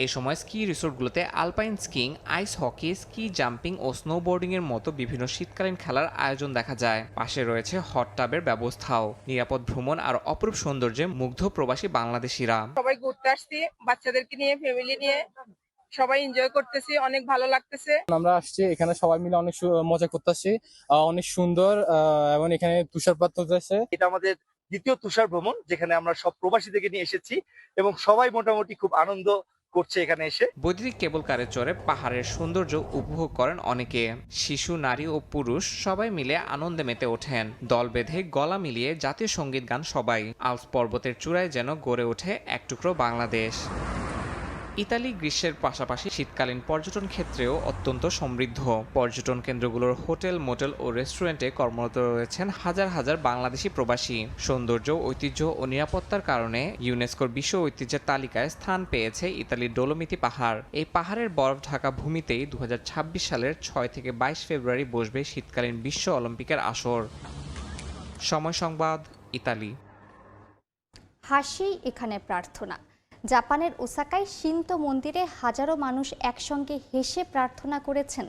এ সময় স্কি রিসোর্টগুলোতে alpine skiing, ice hockey, ski jumping ও স্নোবোর্ডিং এর মতো বিভিন্ন শীতকালীন খেলার আয়োজন দেখা যায়। পাশে রয়েছে হট টাবের ব্যবস্থাও। নিরাপদ ভ্রমণ আর অপরূপ সৌন্দর্যে মুগ্ধ প্রবাসী বাংলাদেশিরা। সবাই ঘুরতে আসছি, বাচ্চাদেরকে নিয়ে, ফ্যামিলি নিয়ে সবাই এনজয় করতেছি, অনেক ভালো লাগতেছে। আমরা আসছি এখানে সবাই মিলে অনেক মজা করতেছি, অনেক সুন্দর এবং এখানে তুষারপাত হতেছে। এটা আমাদের দ্বিতীয় তুষার ভ্রমণ, যেখানে আমরা সব প্রবাসীদেরকে নিয়ে এসেছি এবং সবাই মোটামুটি খুব আনন্দ করছে এখানে এসে। বৈদ্যুতিক কেবল কারে চড়ে পাহাড়ের সৌন্দর্য উপভোগ করেন অনেকে। শিশু, নারী ও পুরুষ সবাই মিলে আনন্দে মেতে ওঠেন। দল বেঁধে গলা মিলিয়ে জাতীয় সঙ্গীত গান সবাই। আল্পস পর্বতের চূড়ায় যেন গড়ে ওঠে এক টুকরো বাংলাদেশ। ইতালি গ্রীষ্মের পাশাপাশি শীতকালীন পর্যটন ক্ষেত্রেও অত্যন্ত সমৃদ্ধ। পর্যটন কেন্দ্রগুলোর হোটেল, মোটেল ও রেস্টুরেন্টে কর্মরত রয়েছেন হাজার হাজার বাংলাদেশি প্রবাসী। সৌন্দর্য, ঐতিহ্য ও নিরাপত্তার কারণে ইউনেস্কোর বিশ্ব ঐতিহ্যের তালিকায় স্থান পেয়েছে ইতালির ডোলোমিতি পাহাড়। এই পাহাড়ের বরফ ঢাকা ভূমিতেই 2026 সালের 6 থেকে 22 ফেব্রুয়ারি বসবে শীতকালীন বিশ্ব অলিম্পিকের আসর। সময় সংবাদ, ইতালি। হাসি এখানে প্রার্থনা। জাপানের ওসাকায় শিন্তো মন্দিরে হাজারো মানুষ একসঙ্গে হেসে প্রার্থনা করেছেন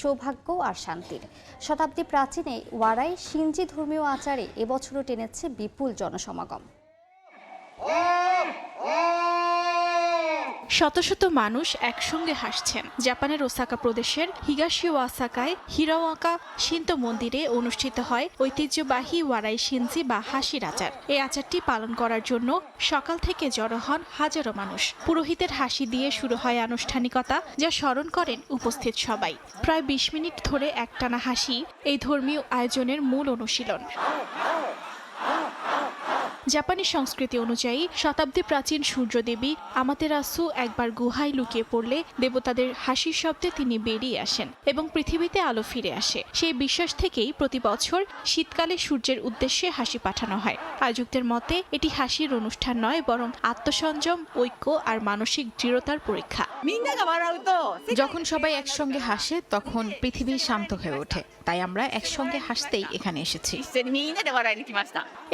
সৌভাগ্য আর শান্তির। শতাব্দী প্রাচীনে ওয়ারাই শিনজি ধর্মীয় আচারে এবছরও টেনেছে বিপুল জনসমাগম। শত শত মানুষ একসঙ্গে হাসছেন। জাপানের ওসাকা প্রদেশের হিগাশিওয়াসাকায় হিরাওয়াকা শিন্তো মন্দিরে অনুষ্ঠিত হয় ঐতিহ্যবাহী ওয়ারাই শিনজি বা হাসির আচার। এই আচারটি পালন করার জন্য সকাল থেকে জড়ো হন হাজারো মানুষ। পুরোহিতের হাসি দিয়ে শুরু হয় আনুষ্ঠানিকতা, যা স্মরণ করেন উপস্থিত সবাই। প্রায় 20 মিনিট ধরে একটানা হাসি এই ধর্মীয় আয়োজনের মূল অনুশীলন। জাপানি সংস্কৃতি অনুযায়ী শতাব্দী প্রাচীন সূর্যদেবী আমাতেরাসু একবার গুহায় লুকিয়ে পড়লে দেবতাদের হাসির শব্দে তিনি বেরিয়ে আসেন এবং পৃথিবীতে আলো ফিরে আসে। সেই বিশ্বাস থেকেই প্রতি বছর শীতকালে সূর্যের উদ্দেশ্যে হাসি পাঠানো হয়। আয়োজকদের মতে এটি হাসির অনুষ্ঠান নয়, বরং আত্মসংযম, ঐক্য আর মানসিক দৃঢ়তার পরীক্ষা। যখন সবাই একসঙ্গে হাসে তখন পৃথিবী শান্ত হয়ে ওঠে। তাই আমরা একসঙ্গে হাসতেই এখানে এসেছি।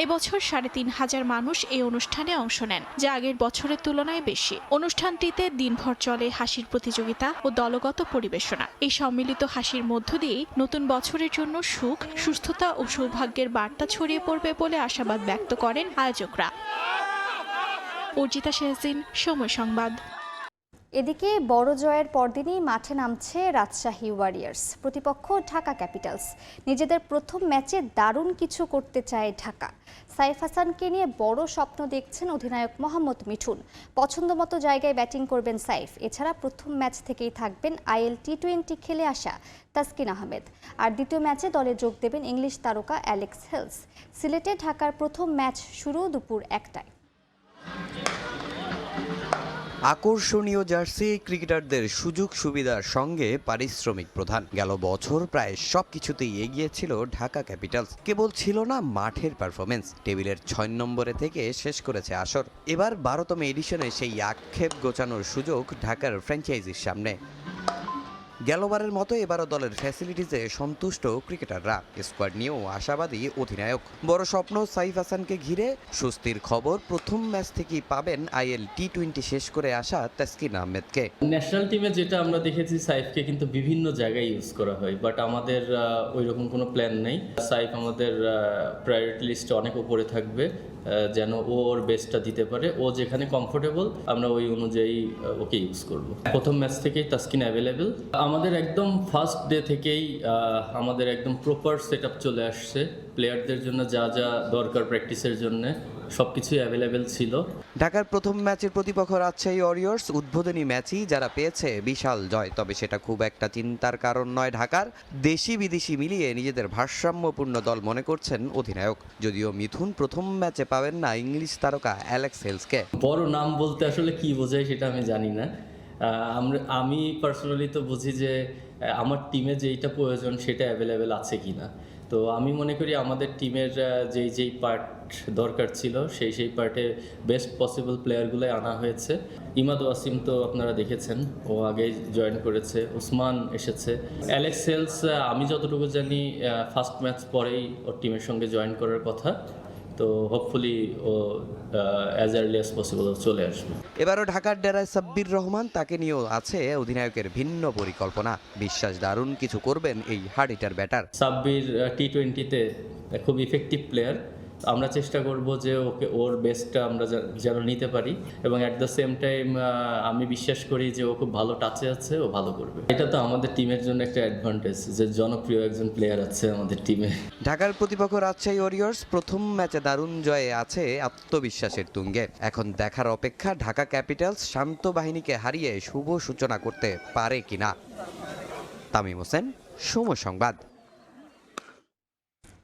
এবছর 3,500 মানুষ এই অনুষ্ঠানে অংশ নেন, যা আগের বছরের তুলনায় বেশি। অনুষ্ঠানটিতে দিনভর চলে হাসির প্রতিযোগিতা ও দলগত পরিবেশনা। এই সম্মিলিত হাসির মধ্য দিয়েই নতুন বছরের জন্য সুখ, সুস্থতা ও সৌভাগ্যের বার্তা ছড়িয়ে পড়বে বলে আশাবাদ ব্যক্ত করেন আয়োজকরা। অর্জিতা শেহজিন, সময় সংবাদ। এদিকে বড় জয়ের পরদিনই মাঠে নামছে রাজশাহী ওয়ারিয়র্স। প্রতিপক্ষ ঢাকা ক্যাপিটালস। নিজেদের প্রথম ম্যাচে দারুণ কিছু করতে চায় ঢাকা। সাইফ হাসানকে নিয়ে বড় স্বপ্ন দেখছেন অধিনায়ক মোহাম্মদ মিঠুন। পছন্দমতো জায়গায় ব্যাটিং করবেন সাইফ। এছাড়া প্রথম ম্যাচ থেকেই থাকবেন IL T20 খেলে আসা তাসকিন আহমেদ। আর দ্বিতীয় ম্যাচে দলে যোগ দেবেন ইংলিশ তারকা অ্যালেক্স হেলস। সিলেটে ঢাকার প্রথম ম্যাচ শুরু দুপুর 1টায়। আকর্ষণীয় জার্সি, ক্রিকেটারদের সুযোগ সুবিধার সঙ্গে পারিশ্রমিক প্রধান। গেল বছর প্রায় সবকিছুতেই এগিয়ে ছিল ঢাকা ক্যাপিটালস। কেবল ছিল না মাঠের পারফরমেন্স, টেবিলের 6 নম্বরে থেকে শেষ করেছে আসর। এবার 12তম এডিশনে সেই আক্ষেপ গোছানোর সুযোগ ঢাকার ফ্র্যাঞ্চাইজির সামনে। গেলবারের মতো এবারও দলের ফ্যাসিলিটিসে সন্তুষ্ট ক্রিকেটাররা। স্কোয়াড নিয়েও আশাবাদী অধিনায়ক। বড় স্বপ্ন সাইফ হাসানকে ঘিরে। স্বস্তির খবর, প্রথম ম্যাচ থেকেই পাবেন IL T20 শেষ করে আসা তাসকিন আহমেদকে। ন্যাশনাল টিমে যেটা আমরা দেখেছি, সাইফকে কিন্তু বিভিন্ন জায়গায় ইউজ করা হয়, বাট আমাদের ওই রকম কোনো প্ল্যান নেই। সাইফ আমাদের প্রায়োরিটি লিস্টে অনেক উপরে থাকবে, যেন ও ওর বেস্টটা দিতে পারে। ও যেখানে কমফোর্টেবল আমরা ওই অনুযায়ী ওকে ইউজ করব। প্রথম ম্যাচ থেকেই তাসকিন অ্যাভেলেবেল। আমাদের একদম ফার্স্ট ডে থেকেই আমাদের একদম প্রপার সেট আপ চলে আসছে। প্লেয়ারদের জন্য যা যা দরকার প্র্যাকটিসের জন্য সবকিছুই অ্যাভেলেবেল ছিল। ঢাকার প্রথম ম্যাচের প্রতিপক্ষ রাজশাহী ওয়ারিয়র্স। উদ্বোধনী ম্যাচই যারা পেয়েছে বিশাল জয়, তবে সেটা খুব একটা চিন্তার কারণ নয় ঢাকার। দেশি বিদেশি মিলিয়ে নিজেদের ভারসাম্যপূর্ণ দল মনে করছেন অধিনায়ক। যদিও মিথুন প্রথম ম্যাচে পাবেন না ইংলিশ তারকা অ্যালেক্স হেলসকে। বড় নাম বলতে আসলে কি বোঝায় সেটা আমি জানি না। আমি পার্সোনালি তো বুঝি যে আমার টিমে যেইটা প্রয়োজন সেটা অ্যাভেলেবেল আছে কিনা। তো আমি মনে করি আমাদের টিমের যেই পার্ট দরকার ছিল সেই পার্টে বেস্ট পসিবল প্লেয়ারগুলোই আনা হয়েছে। ইমাদ ওয়াসিম তো আপনারা দেখেছেন, ও আগেই জয়েন করেছে। ওসমান এসেছে। অ্যালেক্স হেলস আমি যতটুকু জানি ফার্স্ট ম্যাচ পরেই ওর টিমের সঙ্গে জয়েন করার কথা। তো হোপফুলি ও অ্যাজ আর্লি অ্যাজ পসিবল চলে আসবে। এবারও ঢাকার ডেরায় সাব্বির রহমান, তাকে নিয়েও আছে অধিনায়কের ভিন্ন পরিকল্পনা। বিশ্বাস দারুণ কিছু করবেন এই হার্ড হিটার ব্যাটার। সাব্বির T20-তে খুব ইফেক্টিভ প্লেয়ার, আমরা চেষ্টা করব যে ওর বেস্টটা আমরা যেন নিতে পারি, এবং অ্যাট দ্য সেম টাইম আমি বিশ্বাস করি যে ও খুব ভালো টাচে আছে, ও ভালো করবে। এটা তো আমাদের টিমের জন্য একটা অ্যাডভান্টেজ যে জনপ্রিয় একজন প্লেয়ার আছে আমাদের টিমে। ঢাকার প্রতিপক্ষ রাজশাহী ওয়ারিয়র্স প্রথম ম্যাচে দারুণ জয়ে আছে আত্মবিশ্বাসের তুঙ্গে। এখন দেখার অপেক্ষা ঢাকা ক্যাপিটালস শান্ত বাহিনীকে হারিয়ে শুভ সূচনা করতে পারে কিনা। তামিম হোসেন, সময় সংবাদ।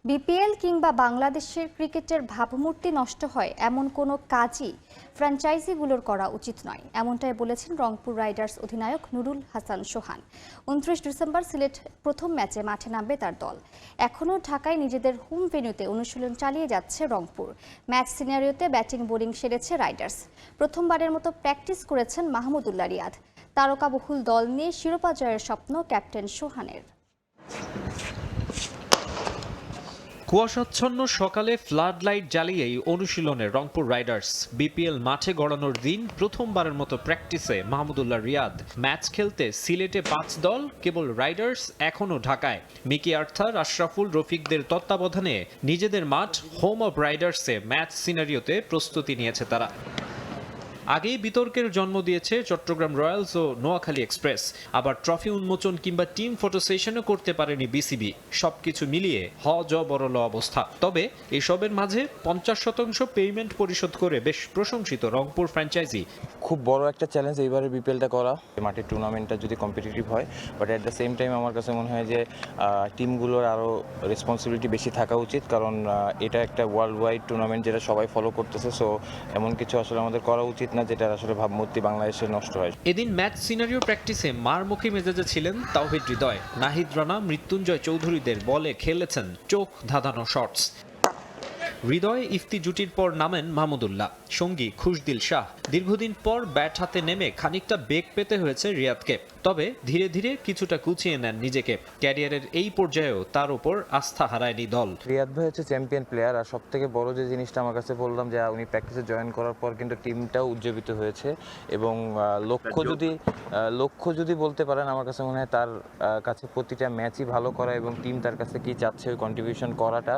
বিপিএল কিংবা বাংলাদেশের ক্রিকেটের ভাবমূর্তি নষ্ট হয় এমন কোনো কাজই ফ্র্যাঞ্চাইজিগুলোর করা উচিত নয়, এমনটাই বলেছেন রংপুর রাইডার্স অধিনায়ক নুরুল হাসান সোহান। 29 ডিসেম্বর সিলেট প্রথম ম্যাচে মাঠে নামবে তার দল। এখনও ঢাকায় নিজেদের হোম ভেন্যুতে অনুশীলন চালিয়ে যাচ্ছে রংপুর। ম্যাচ সিনারিওতে ব্যাটিং বোলিং সেরেছে রাইডার্স। প্রথমবারের মতো প্র্যাকটিস করেছেন মাহমুদুল্লাহ রিয়াদ। তারকাবহুল দল নিয়ে শিরোপা জয়ের স্বপ্ন ক্যাপ্টেন সোহানের। কুয়াশাচ্ছন্ন সকালে ফ্লাড লাইট জ্বালিয়েই অনুশীলনে রংপুর রাইডার্স। বিপিএল মাঠে গড়ানোর দিন প্রথমবারের মতো প্র্যাকটিসে মাহমুদুল্লাহ রিয়াদ। ম্যাচ খেলতে সিলেটে 5 দল, কেবল রাইডার্স এখনও ঢাকায়। মিকি আর্থার, আশরাফুল, রফিকদের তত্ত্বাবধানে নিজেদের মাঠ হোম অব রাইডার্সে ম্যাচ সিনারিওতে প্রস্তুতি নিয়েছে তারা। আগেই বিতর্কের জন্ম দিয়েছে চট্টগ্রাম রয়্যালস ও নোয়াখালী এক্সপ্রেস। আবার ট্রফি উন্মোচন কিংবা টিম ফটো সেশনও করতে পারেনি বিসিবি। সবকিছু মিলিয়ে হ-জ-বরল অবস্থা। তবে এসবের মাঝে 50% পেমেন্ট পরিশোধ করে বেশ প্রশংসিত রংপুর ফ্র্যাঞ্চাইজি। খুব বড় একটা চ্যালেঞ্জ এইবারে বিপিএলটা করা, মাঠের টুর্নামেন্টটা যদি কম্পিটিটিভ হয়, but at the same time আমার কাছে মনে হয় যে টিমগুলোর আরও রেসপন্সিবিলিটি বেশি থাকা উচিত, কারণ এটা একটা ওয়ার্ল্ড ওয়াইড টুর্নামেন্ট যেটা সবাই ফলো করতেছে। সো এমন কিছু আসলে আমাদের করা উচিত না যেটা আসলে ভাবমূর্তি বাংলাদেশে নষ্ট হয়। এদিন ম্যাচ সিনারিও প্র্যাকটিসে মারমুখী মেজাজে ছিলেন তাওহিদ হৃদয়। নাহিদ রানা, মৃত্যুঞ্জয় চৌধুরীদের বলে খেলেছেন চোখ ধাঁধানো শটস। হৃদয় ইফতি জুটির পর নামেন মাহমুদুল্লাহ, সঙ্গী খুশদিল শাহ। দীর্ঘদিন পর ব্যাট হাতে নেমে খানিকটা বেগ পেতে হয়েছে রিয়াদকে, তবে ধীরে ধীরে কিছুটা গুছিয়ে নেন নিজেকে। ক্যারিয়ারের এই পর্যায়েও তার উপর আস্থা হারায়নি দল। রিয়াদ ভাই হচ্ছে চ্যাম্পিয়ন প্লেয়ার, আর সব থেকে বড় যে জিনিসটা আমার কাছে বললাম যে উনি প্র্যাকটিসে জয়েন করার পর কিন্তু টিমটাও উজ্জীবিত হয়েছে, এবং লক্ষ্য যদি বলতে পারেন, আমার কাছে মনে হয় তার কাছে প্রতিটা ম্যাচই ভালো করা এবং টিম তার কাছে কি চাচ্ছে ওই কন্ট্রিবিউশন করাটা,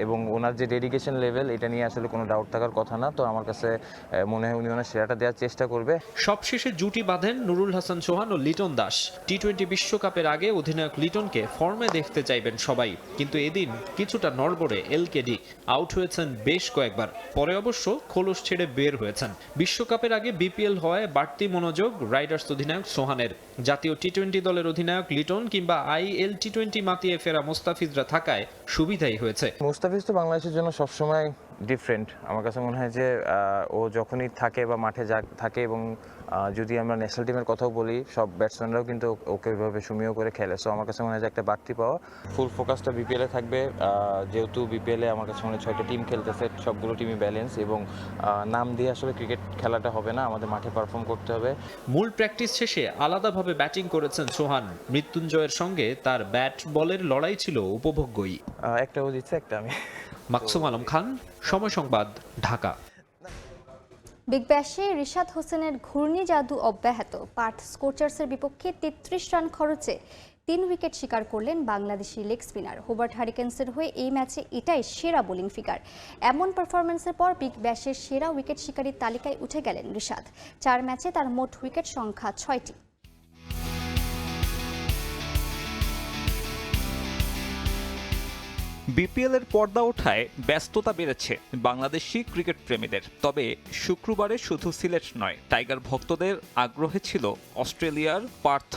এবং ওনার যে ডেডিকেশন লেভেল, এটা নিয়ে আসলে কোনো ডাউট থাকার কথা না। তো আমার কাছে মনে হয় উনি ওনার সেরাটা দেওয়ার চেষ্টা করবে। সবশেষে জুটি বাঁধেন নুরুল হাসান সোহান ও লিটন দাস। টি-20 বিশ্বকাপের আগে অধিনায়ক লিটনকে ফর্মে দেখতে চাইবেন সবাই, কিন্তু এদিন কিছুটা নড়বড়ে এলকেডি। আউট হয়েছেন বেশ কয়েকবার, পরে অবশ্য খোলস ছেড়ে বের হয়েছেন। বিশ্বকাপের আগে বিপিএল হওয়ায় বাড়তি মনোযোগ রাইডার্স অধিনায়ক সোহানের। জাতীয় টি-20 দলের অধিনায়ক লিটন কিংবা আইএল টি-20 মাতিয়ে ফেরা মোস্তাফিজরা থাকায় সুবিধাই হয়েছে। মোস্তাফিজ তো বাংলাদেশের জন্য সবসময় ডিফারেন্ট। আমার কাছে মনে হয় যে ও যখনই থাকে বা মাঠে থাকে, এবং যদি আমরা ন্যাশনাল টিমের কথাও বলি, সব ব্যাটসম্যানরাও কিন্তু ওকে ওইভাবে সুমিও করে খেলে। সো আমার কাছে মনে হয় যে একটা বাড়তি পাওয়া। ফুল ফোকাসটা বিপিএলে থাকবে, যেহেতু বিপিএলে আমার কাছে মনে হয় 6টা টিম খেলতেছে, সবগুলো টিমই ব্যালেন্স, এবং নাম দিয়ে আসলে ক্রিকেট খেলাটা হবে না, আমাদের মাঠে পারফর্ম করতে হবে। মূল প্র্যাকটিস শেষে আলাদাভাবে ব্যাটিং করেছেন সোহান। মৃত্যুঞ্জয়ের সঙ্গে তার ব্যাট বলের লড়াই ছিল উপভোগ্যই। একটা ও জিতছে, একটা আমি। মাকসুম আলম খান, সময় সংবাদ, ঢাকা। বিগ ব্যাশে রিশাদ হোসেনের ঘূর্ণি জাদু অব্যাহত। পার্থ স্কোচার্সের বিপক্ষে 33 রান খরচে 3 উইকেট শিকার করলেন বাংলাদেশি লেগ স্পিনার। হোবার্ট হারিকেন্সের হয়ে এই ম্যাচে এটাই সেরা বোলিং ফিগার। এমন পারফরম্যান্সের পর বিগ ব্যাশের সেরা উইকেট শিকারীর তালিকায় উঠে গেলেন রিশাদ। 4 ম্যাচে তার মোট উইকেট সংখ্যা 6টি। বিপিএল এর পর্দা ওঠায় ব্যস্ততা বেড়েছে বাংলাদেশি ক্রিকেট প্রেমীদের। তবে শুক্রবারে শুধু সিলেট নয়, টাইগার ভক্তদের আগ্রহে ছিল অস্ট্রেলিয়ার পার্থ।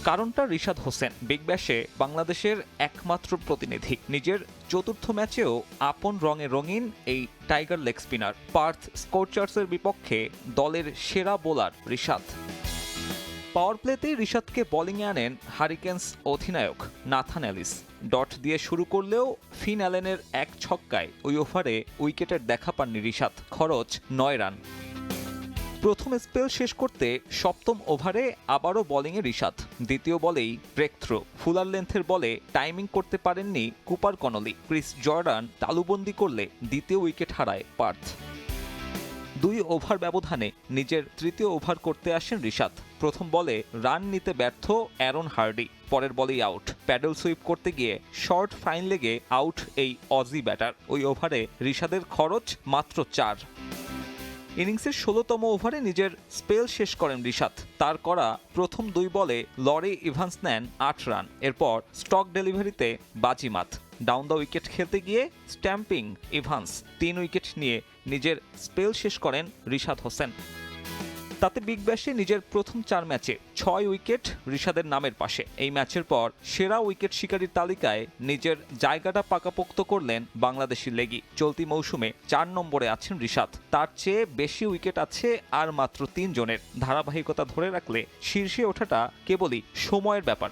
কারণটা রিশাদ হোসেন, বিগ ব্যাশে বাংলাদেশের একমাত্র প্রতিনিধি। নিজের 4র্থ ম্যাচেও আপন রঙে রঙিন এই টাইগার লেগ স্পিনার। পার্থ স্কোচার্সের বিপক্ষে দলের সেরা বোলার রিশাদ। পাওয়ার প্লেতে রিশাদকে বোলিংয়ে আনেন হারিকেন্স অধিনায়ক নাথান এলিস। ডট দিয়ে শুরু করলেও ফিন অ্যালেনের এক ছক্কায় ওই ওভারে উইকেটের দেখা পাননি রিশাদ। খরচ 9 রান। প্রথম স্পেল শেষ করতে 7ম ওভারে আবারও বোলিংয়ে রিশাদ। দ্বিতীয় বলেই ব্রেক থ্রো। ফুলার লেন্থের বলে টাইমিং করতে পারেননি কুপার কনলি। ক্রিস জর্ডান তালুবন্দি করলে দ্বিতীয় উইকেট হারায় পার্থ। 2 ওভার ব্যবধানে নিজের তৃতীয় ওভার করতে আসেন রিশাদ। প্রথম বলে রান নিতে ব্যর্থ অ্যারন হার্ডি, পরের বলেই আউট। প্যাডেল সুইপ করতে গিয়ে শর্ট ফাইন লেগে আউট এই অজি ব্যাটার। ওই ওভারে রিশাদের খরচ মাত্র 4। ইনিংসের 16তম ওভারে নিজের স্পেল শেষ করেন রিশাদ। তার করা প্রথম 2 বলে লরি ইভান্স নেন 8 রান। এরপর স্টক ডেলিভারিতে বাজিমাত। ডাউন দ্য উইকেট খেলতে গিয়ে স্ট্যাম্পিং ইভান্স 3 উইকেট নিয়ে নিজের স্পেল শেষ করেন রিশাদ হোসেন। তাতে বিগ ব্যাশে নিজের প্রথম 4 ম্যাচে 6 উইকেট রিশাদের নামের পাশে। এই ম্যাচের পর সেরা উইকেট শিকারীর তালিকায় নিজের জায়গাটা পাকাপোক্ত করলেন বাংলাদেশি লেগি। চলতি মৌসুমে 4 নম্বরে আছেন রিশাদ। তার চেয়ে বেশি উইকেট আছে আর মাত্র 3 জনের। ধারাবাহিকতা ধরে রাখলে শীর্ষে ওঠাটা কেবলই সময়ের ব্যাপার।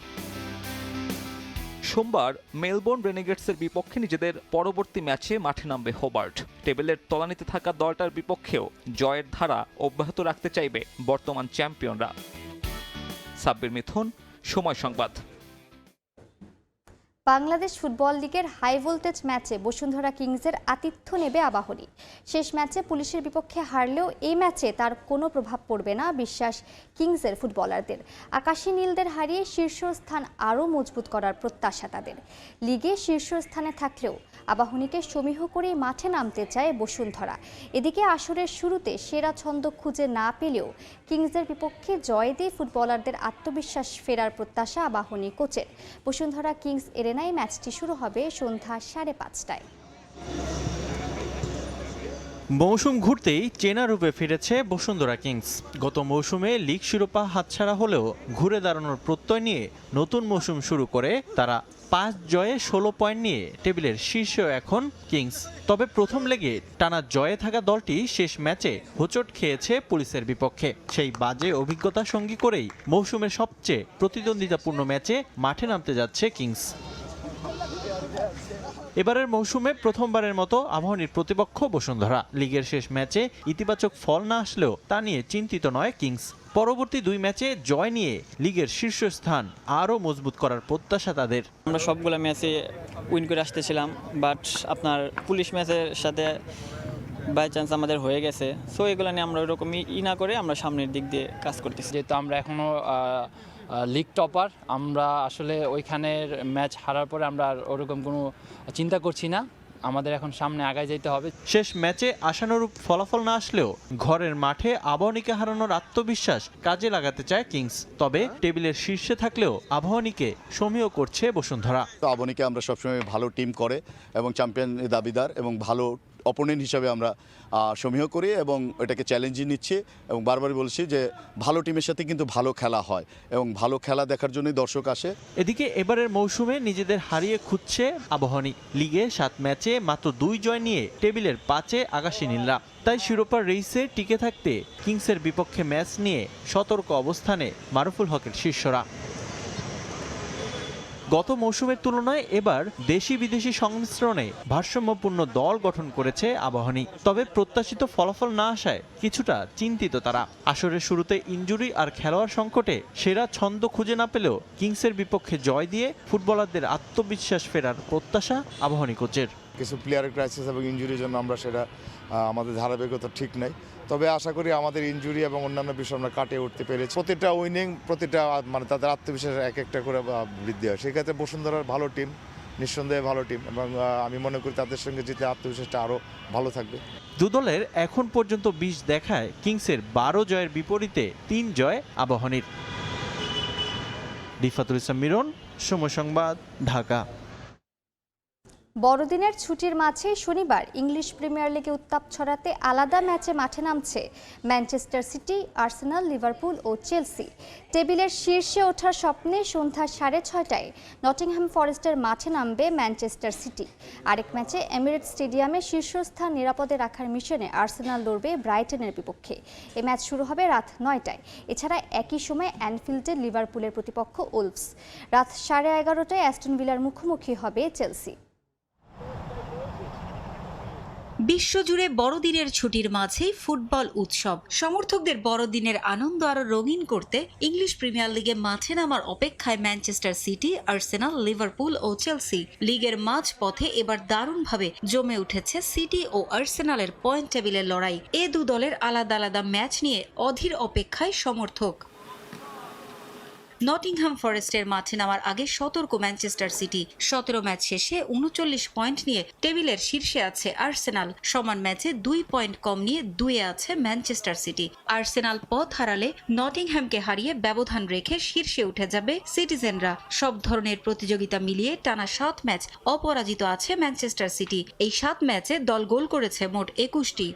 সোমবার মেলবোর্ন রেনেগেটসের বিপক্ষে নিজেদের পরবর্তী ম্যাচে মাঠে নামবে হোবার্ট। টেবিলের তলানিতে থাকা দলটার বিপক্ষেও জয়ের ধারা অব্যাহত রাখতে চাইবে বর্তমান চ্যাম্পিয়নরা। সাব্বির মিথুন, সময় সংবাদ। বাংলাদেশ ফুটবল লিগের হাই ভোল্টেজ ম্যাচে বসুন্ধরা কিংসের আতিথ্য নেবে আবাহনী। শেষ ম্যাচে পুলিশের বিপক্ষে হারলেও এই ম্যাচে তার কোনো প্রভাব পড়বে না বিশ্বাস কিংসের ফুটবলারদের। আকাশী নীলদের হারিয়ে শীর্ষস্থান আরও মজবুত করার প্রত্যাশা তাদের। লিগে শীর্ষস্থানে থাকলেও আবাহনীকে সমীহ করেই মাঠে নামতে চায় বসুন্ধরা। এদিকে আসরের শুরুতে সেরা ছন্দ খুঁজে না পেলেও কিংসের বিপক্ষে জয় দিয়ে ফুটবলারদের আত্মবিশ্বাস ফেরার প্রত্যাশা আবাহনী কোচের। বসুন্ধরা কিংস এরেনায় ম্যাচটি শুরু হবে সন্ধ্যা 5:30টায়। মৌসুম ঘুরতেই চেনা রূপে ফিরেছে বসুন্ধরা কিংস। গত মৌসুমে লিগ শিরোপা হাতছাড়া হলেও ঘুরে দাঁড়ানোর প্রত্যয় নিয়ে নতুন মৌসুম শুরু করে তারা 5 জয়ে 16 পয়েন্ট নিয়ে টেবিলের শীর্ষে এখন কিংস। তবে প্রথম লেগে টানা জয়ে থাকা দলটি শেষ ম্যাচে হোঁচট খেয়েছে পুলিশের বিপক্ষে। সেই বাজে অভিজ্ঞতা সঙ্গী করেই মৌসুমের সবচেয়ে প্রতিদ্বন্দ্বিতাপূর্ণ ম্যাচে মাঠে নামতে যাচ্ছে কিংস। এবারের মৌসুমে প্রথমবারের মতো আবাহনীর প্রতিপক্ষ বসুন্ধরা। লিগের শেষ ম্যাচে ইতিবাচক ফল না আসলেও তা নিয়ে চিন্তিত নয় কিংস। পরবর্তী 2 ম্যাচে জয় নিয়ে লিগের শীর্ষস্থান আরও মজবুত করার প্রত্যাশা তাদের। আমরা সবগুলো ম্যাচে উইন করে আসতেছিলাম, বাট আপনার পুলিশ ম্যাচের সাথে বাই চান্স আমাদের হয়ে গেছে। সো এগুলো নিয়ে আমরা ওইরকমই না করে আমরা সামনের দিক দিয়ে কাজ করতেছি। যেহেতু আমরা এখনও লিগ টপার, আমরা আসলে ওইখানের ম্যাচ হারার পরে আমরা আর ওরকম কোনো চিন্তা করছি না। আমাদের এখন সামনে আগায় যেতে হবে। শেষ ম্যাচে আশানুরূপ ফলাফল না আসলেও ঘরের মাঠে আবাহনীকে হারানোর আত্মবিশ্বাস কাজে লাগাতে চায় কিংস। তবে টেবিলের শীর্ষে থাকলেও আবাহনীকে সমীহ করছে বসুন্ধরা। আবাহনীকে আমরা সবসময় ভালো টিম করে এবং চ্যাম্পিয়ন দাবিদার এবং ভালো অপোনেন্ট হিসাবে আমরা সমীহ করি এবং এটাকে চ্যালেঞ্জই নিচ্ছি এবং বারবার বলছি যে ভালো টিমের সাথে কিন্তু ভালো খেলা হয় এবং ভালো খেলা দেখার জন্যই দর্শক আসে। এদিকে এবারের মৌসুমে নিজেদের হারিয়ে খুঁজছে আবাহনী। লিগে 7 ম্যাচে মাত্র 2 জয় নিয়ে টেবিলের 5-এ আকাশী নীলরা। তাই শিরোপার রেসে টিকে থাকতে কিংসের বিপক্ষে ম্যাচ নিয়ে সতর্ক অবস্থানে মারুফুল হকের শিষ্যরা। গত মৌসুমের তুলনায় এবার দেশি বিদেশি সংমিশ্রণে ভারসাম্যপূর্ণ দল গঠন করেছে আবাহনী। তবে প্রত্যাশিত ফলাফল না আসায় কিছুটা চিন্তিত তারা। আসরের শুরুতে ইনজুরি আর খেলোয়াড় সংকটে সেরা ছন্দ খুঁজে না পেলেও কিংসের বিপক্ষে জয় দিয়ে ফুটবলারদের আত্মবিশ্বাস ফেরার প্রত্যাশা আবাহনী কোচের। কিছু প্লেয়ারের ক্রাইসিস এবং ইনজুরির জন্য আমরা সেটা আমাদের ধারাবাহিকতা ঠিক নাই। তবে আশা করি আমাদের ইনজুরি এবং অন্যান্য বিষয় আমরা কাটিয়ে উঠতে পেরেছি। প্রতিটা উইনিং, প্রতিটা মানে তাদের আত্মবিশ্বাস এক একটা করে বৃদ্ধি হয়। সেক্ষেত্রে বসুন্ধরার ভালো টিম, নিঃসন্দেহে ভালো টিম এবং আমি মনে করি তাদের সঙ্গে জিতে আত্মবিশ্বাসটা আরও ভালো থাকবে। দুদলের এখন পর্যন্ত 20 দেখায় কিংসের 12 জয়ের বিপরীতে 3 জয় আবাহনীর। রিফাতুল ইসলাম মিরন, সময় সংবাদ, ঢাকা। বড়দিনের ছুটির মাঝে শনিবার ইংলিশ প্রিমিয়ার লিগে উত্তাপ ছড়াতে আলাদা ম্যাচে মাঠে নামছে ম্যানচেস্টার সিটি, আর্সেনাল, লিভারপুল ও চেলসি। টেবিলের শীর্ষে ওঠার স্বপ্নে সন্ধ্যা 6:30টায় নটিংহ্যাম ফরেস্টের মাঠে নামবে ম্যানচেস্টার সিটি। আরেক ম্যাচে এমিরেটস স্টেডিয়ামে শীর্ষস্থান নিরাপদে রাখার মিশনে আর্সেনাল লড়বে ব্রাইটনের বিপক্ষে। এই ম্যাচ শুরু হবে রাত 9টায়। এছাড়া একই সময় অ্যানফিল্ডে লিভারপুলের প্রতিপক্ষ উলভস। রাত 11:30টায় অ্যাস্টন ভিলার মুখোমুখি হবে চেলসি। বিশ্বজুড়ে বড়দিনের ছুটির মাঝেই ফুটবল উৎসব। সমর্থকদের বড়দিনের আনন্দ আরো রঙিন করতে ইংলিশ প্রিমিয়ার লিগে মাঠে নামার অপেক্ষায় ম্যানচেস্টার সিটি, আর্সেনাল, লিভারপুল ও চেলসি। লিগের মাঝ পথে এবার দারুণভাবে জমে উঠেছে সিটি ও আর্সেনালের পয়েন্ট টেবিলের লড়াই। এ দু দলের আলাদা আলাদা ম্যাচ নিয়ে অধীর অপেক্ষায় সমর্থক। নটিংহাম ফরেস্টের মাঠে নামার আগে সতর্ক ম্যানচেস্টার সিটি। 17 ম্যাচ শেষে 39 পয়েন্ট নিয়ে টেবিলের শীর্ষে আছে আর্সেনাল। সমান ম্যাচে 2 পয়েন্ট কম নিয়ে 2-এ আছে ম্যানচেস্টার সিটি। আর্সেনাল পথ হারালে নটিংহ্যামকে হারিয়ে ব্যবধান রেখে শীর্ষে উঠে যাবে সিটিজেনরা। সব ধরনের প্রতিযোগিতা মিলিয়ে টানা 7 ম্যাচ অপরাজিত আছে ম্যানচেস্টার সিটি। এই 7 ম্যাচে দল গোল করেছে মোট 21টি।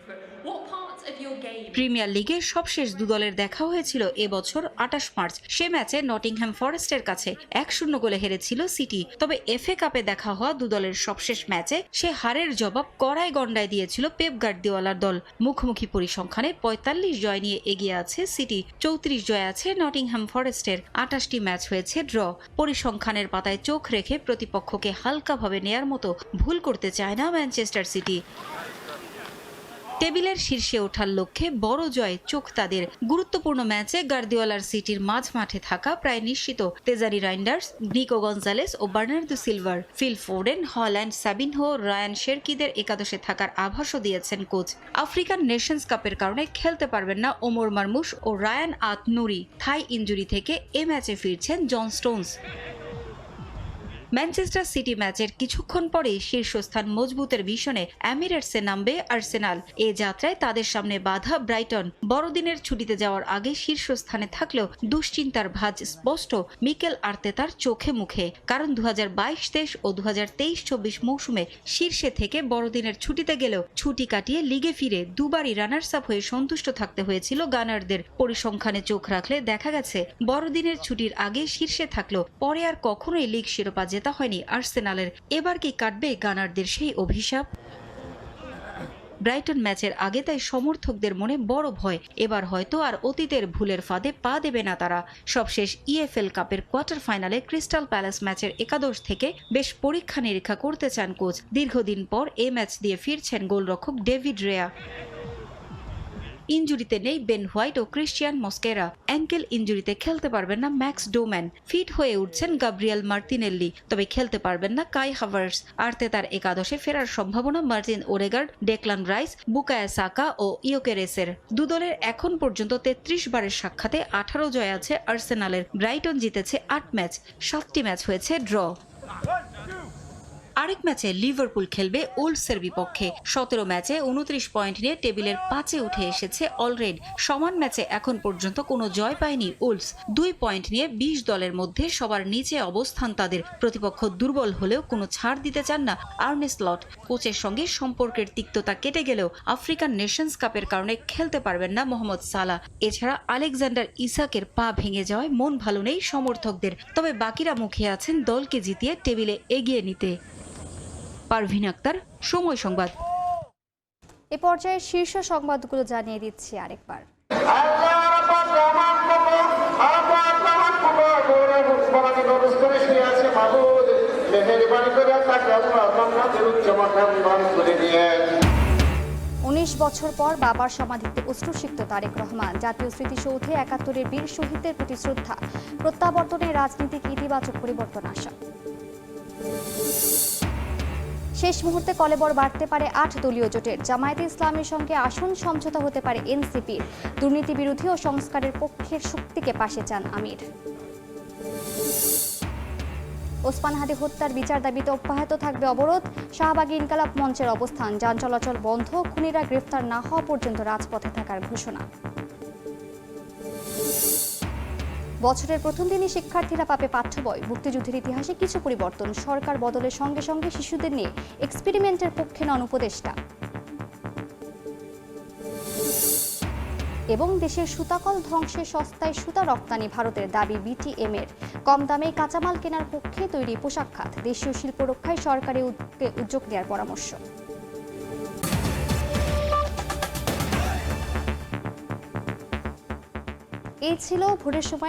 প্রিমিয়ার লিগের সবশেষ দু দলের দেখা হয়েছিল এবছর 28 মার্চ। সে ম্যাচে নটিংহ্যাম ফরেস্টের কাছে 1-0 গোলে হেরেছিল সিটি। তবে এফএ কাপে দেখা হওয়া দু দলের সবশেষ ম্যাচে সে হারের জবাব কড়ায় গন্ডায় দিয়েছিল পেপ গার্দিওলার দল। মুখোমুখি পরিসংখ্যানে 45 জয় নিয়ে এগিয়ে আছে সিটি, 34 জয় আছে নটিংহ্যাম ফরেস্টের। 28টি ম্যাচ হয়েছে ড্র। পরিসংখ্যানের পাতায় চোখ রেখে প্রতিপক্ষকে হালকাভাবে নেয়ার মতো ভুল করতে চায় না ম্যানচেস্টার সিটি। টেবিলের শীর্ষে ওঠার লক্ষ্যে বড় জয় চোখ তাদের। গুরুত্বপূর্ণ ম্যাচে গার্দিওলার সিটির মাঝ মাঠে থাকা প্রায় নিশ্চিত তেজারি রাইন্ডার্স, নিকো গঞ্জালেস ও বার্নার্দো সিলভার। Phil Foden, Haaland, Savinho, Rayan শেরকিদের একাদশে থাকার আভাসও দিয়েছেন কোচ। আফ্রিকান নেশনস কাপের কারণে খেলতে পারবেন না ওমর মারমুশ ও রায়ান আত নুরি। থাই ইনজুরি থেকে এ ম্যাচে ফিরছেন জন স্টোনস। ম্যানচেস্টার সিটি ম্যাচের কিছুক্ষণ পরেই শীর্ষস্থান মজবুতের ভীষণে এমিরেটসে নামবে আর্সেনাল। এ যাত্রায় তাদের সামনে বাধা ব্রাইটন। বড়দিনের ছুটিতে যাওয়ার আগে শীর্ষস্থানে থাকলেও দুশ্চিন্তার ভাঁজ স্পষ্ট মিকেল আর্তেতার চোখে মুখে। কারণ 2022-23 ও 2023-24 মৌসুমে শীর্ষে থেকে বড়দিনের ছুটিতে গেলেও ছুটি কাটিয়ে লিগে ফিরে দুবারই রানার্স আপ হয়ে সন্তুষ্ট থাকতে হয়েছিল গানারদের। পরিসংখ্যানে চোখ রাখলে দেখা গেছে বড়দিনের ছুটির আগে শীর্ষে থাকলেও পরে আর কখনোই লিগ শিরোপা জেতা হয়নি আর্সেনালের। এবার কি কাটবে গানারদের সেই অভিশাপ? ব্রাইটন ম্যাচের আগে তাই সমর্থকদের মনে বড় ভয়। এবার হয়তো আর অতীতের ভুলের ফাঁদে পা দেবে না তারা। সবশেষ ইএফএল কাপের কোয়ার্টার ফাইনালে ক্রিস্টাল প্যালেস ম্যাচের একাদশ থেকে বেশ পরীক্ষা নিরীক্ষা করতে চান কোচ। দীর্ঘদিন পর এ ম্যাচ দিয়ে ফিরছেন গোলরক্ষক ডেভিড রেয়া। ইনজুরিতে নেই বেন হোয়াইট ও ক্রিশ্চিয়ান মস্কেরা। অ্যাঙ্কেল ইনজুরিতে খেলতে পারবেন না ম্যাক্স ডোম্যান। ফিট হয়ে উঠছেন গাব্রিয়েল মার্তিনেল্লি, তবে খেলতে পারবেন না কাই হাভার্টস। আর্তেতার একাদশে ফেরার সম্ভাবনা মার্টিন ওডেগার্ড, ডেকলান রাইস, বুকায়া সাকা ও ইয়োকেরেসের। দু দলের এখন পর্যন্ত 33 বারের সাক্ষাতে 18 জয় আছে আর্সেনালের। ব্রাইটন জিতেছে 8 ম্যাচ, 7টি ম্যাচ হয়েছে ড্র। আরেক ম্যাচে লিভারপুল খেলবে ওলসের বিপক্ষে। 17 ম্যাচে 29 পয়েন্ট নিয়ে টেবিলের 5-এ উঠে এসেছে অলরেড। সমান ম্যাচে এখন পর্যন্ত কোনো জয় পায়নি ওলস। 2 পয়েন্ট নিয়ে 20 দলের মধ্যে সবার নিচে অবস্থান তাদের। প্রতিপক্ষ দুর্বল হলেও কোনো ছাড় দিতে চান না আর্নে স্লট। কোচের সঙ্গে সম্পর্কের তিক্ততা কেটে গেলেও আফ্রিকান নেশনস কাপের কারণে খেলতে পারবেন না মোহাম্মদ সালাহ। এছাড়া আলেকজান্ডার ইসাকের পা ভেঙে যাওয়ায় মন ভালো নেই সমর্থকদের। তবে বাকিরা মুখে আছেন দলকে জিতিয়ে টেবিলে এগিয়ে নিতে। পারভিন আক্তার, সময় সংবাদ। এ পর্যায়ে শীর্ষ সংবাদগুলো জানিয়ে দিচ্ছি আরেকবার। উনিশ বছর পর বাবার সমাধিতে অশ্রুসিক্ত তারেক রহমান। জাতীয় স্মৃতিসৌধে 71-এর বীর শহীদদের প্রতি শ্রদ্ধা। প্রত্যাবর্তনে রাজনীতিক ইতিবাচক পরিবর্তন আসা। শেষ মুহূর্তে কলেবর বাড়তে পারে 8 দলীয় জোটের। জামায়াতে ইসলামের সঙ্গে আসন সমঝোতা হতে পারে এনসিপির। দুর্নীতি বিরোধী ও সংস্কারের পক্ষের শক্তিকে পাশে চান আমির। ওসমান হাদি হত্যার বিচার দাবিতে অব্যাহত থাকবে অবরোধ। শাহবাগী ইনকালাব মঞ্চের অবস্থান। যান চলাচল বন্ধ, খুনিরা গ্রেফতার না হওয়া পর্যন্ত রাজপথে থাকার ঘোষণা। বছরের প্রথম দিনই শিক্ষার্থীরা পাবে পাঠ্য বই। মুক্তিযুদ্ধের ইতিহাসে কিছু পরিবর্তন। সরকার বদলের সঙ্গে সঙ্গে শিশুদের নিয়ে এক্সপেরিমেন্টের পক্ষে নন উপদেষ্টা। এবং দেশের সুতাকল ধ্বংসে সস্তায় সুতা রপ্তানি ভারতের দাবি বিটিএম-এর। কম দামে কাঁচামাল কেনার পক্ষে তৈরি পোশাক খাত। দেশীয় শিল্প রক্ষায় সরকারি উদ্যোগ নেওয়ার পরামর্শ। এই ছিল ভোরের সময়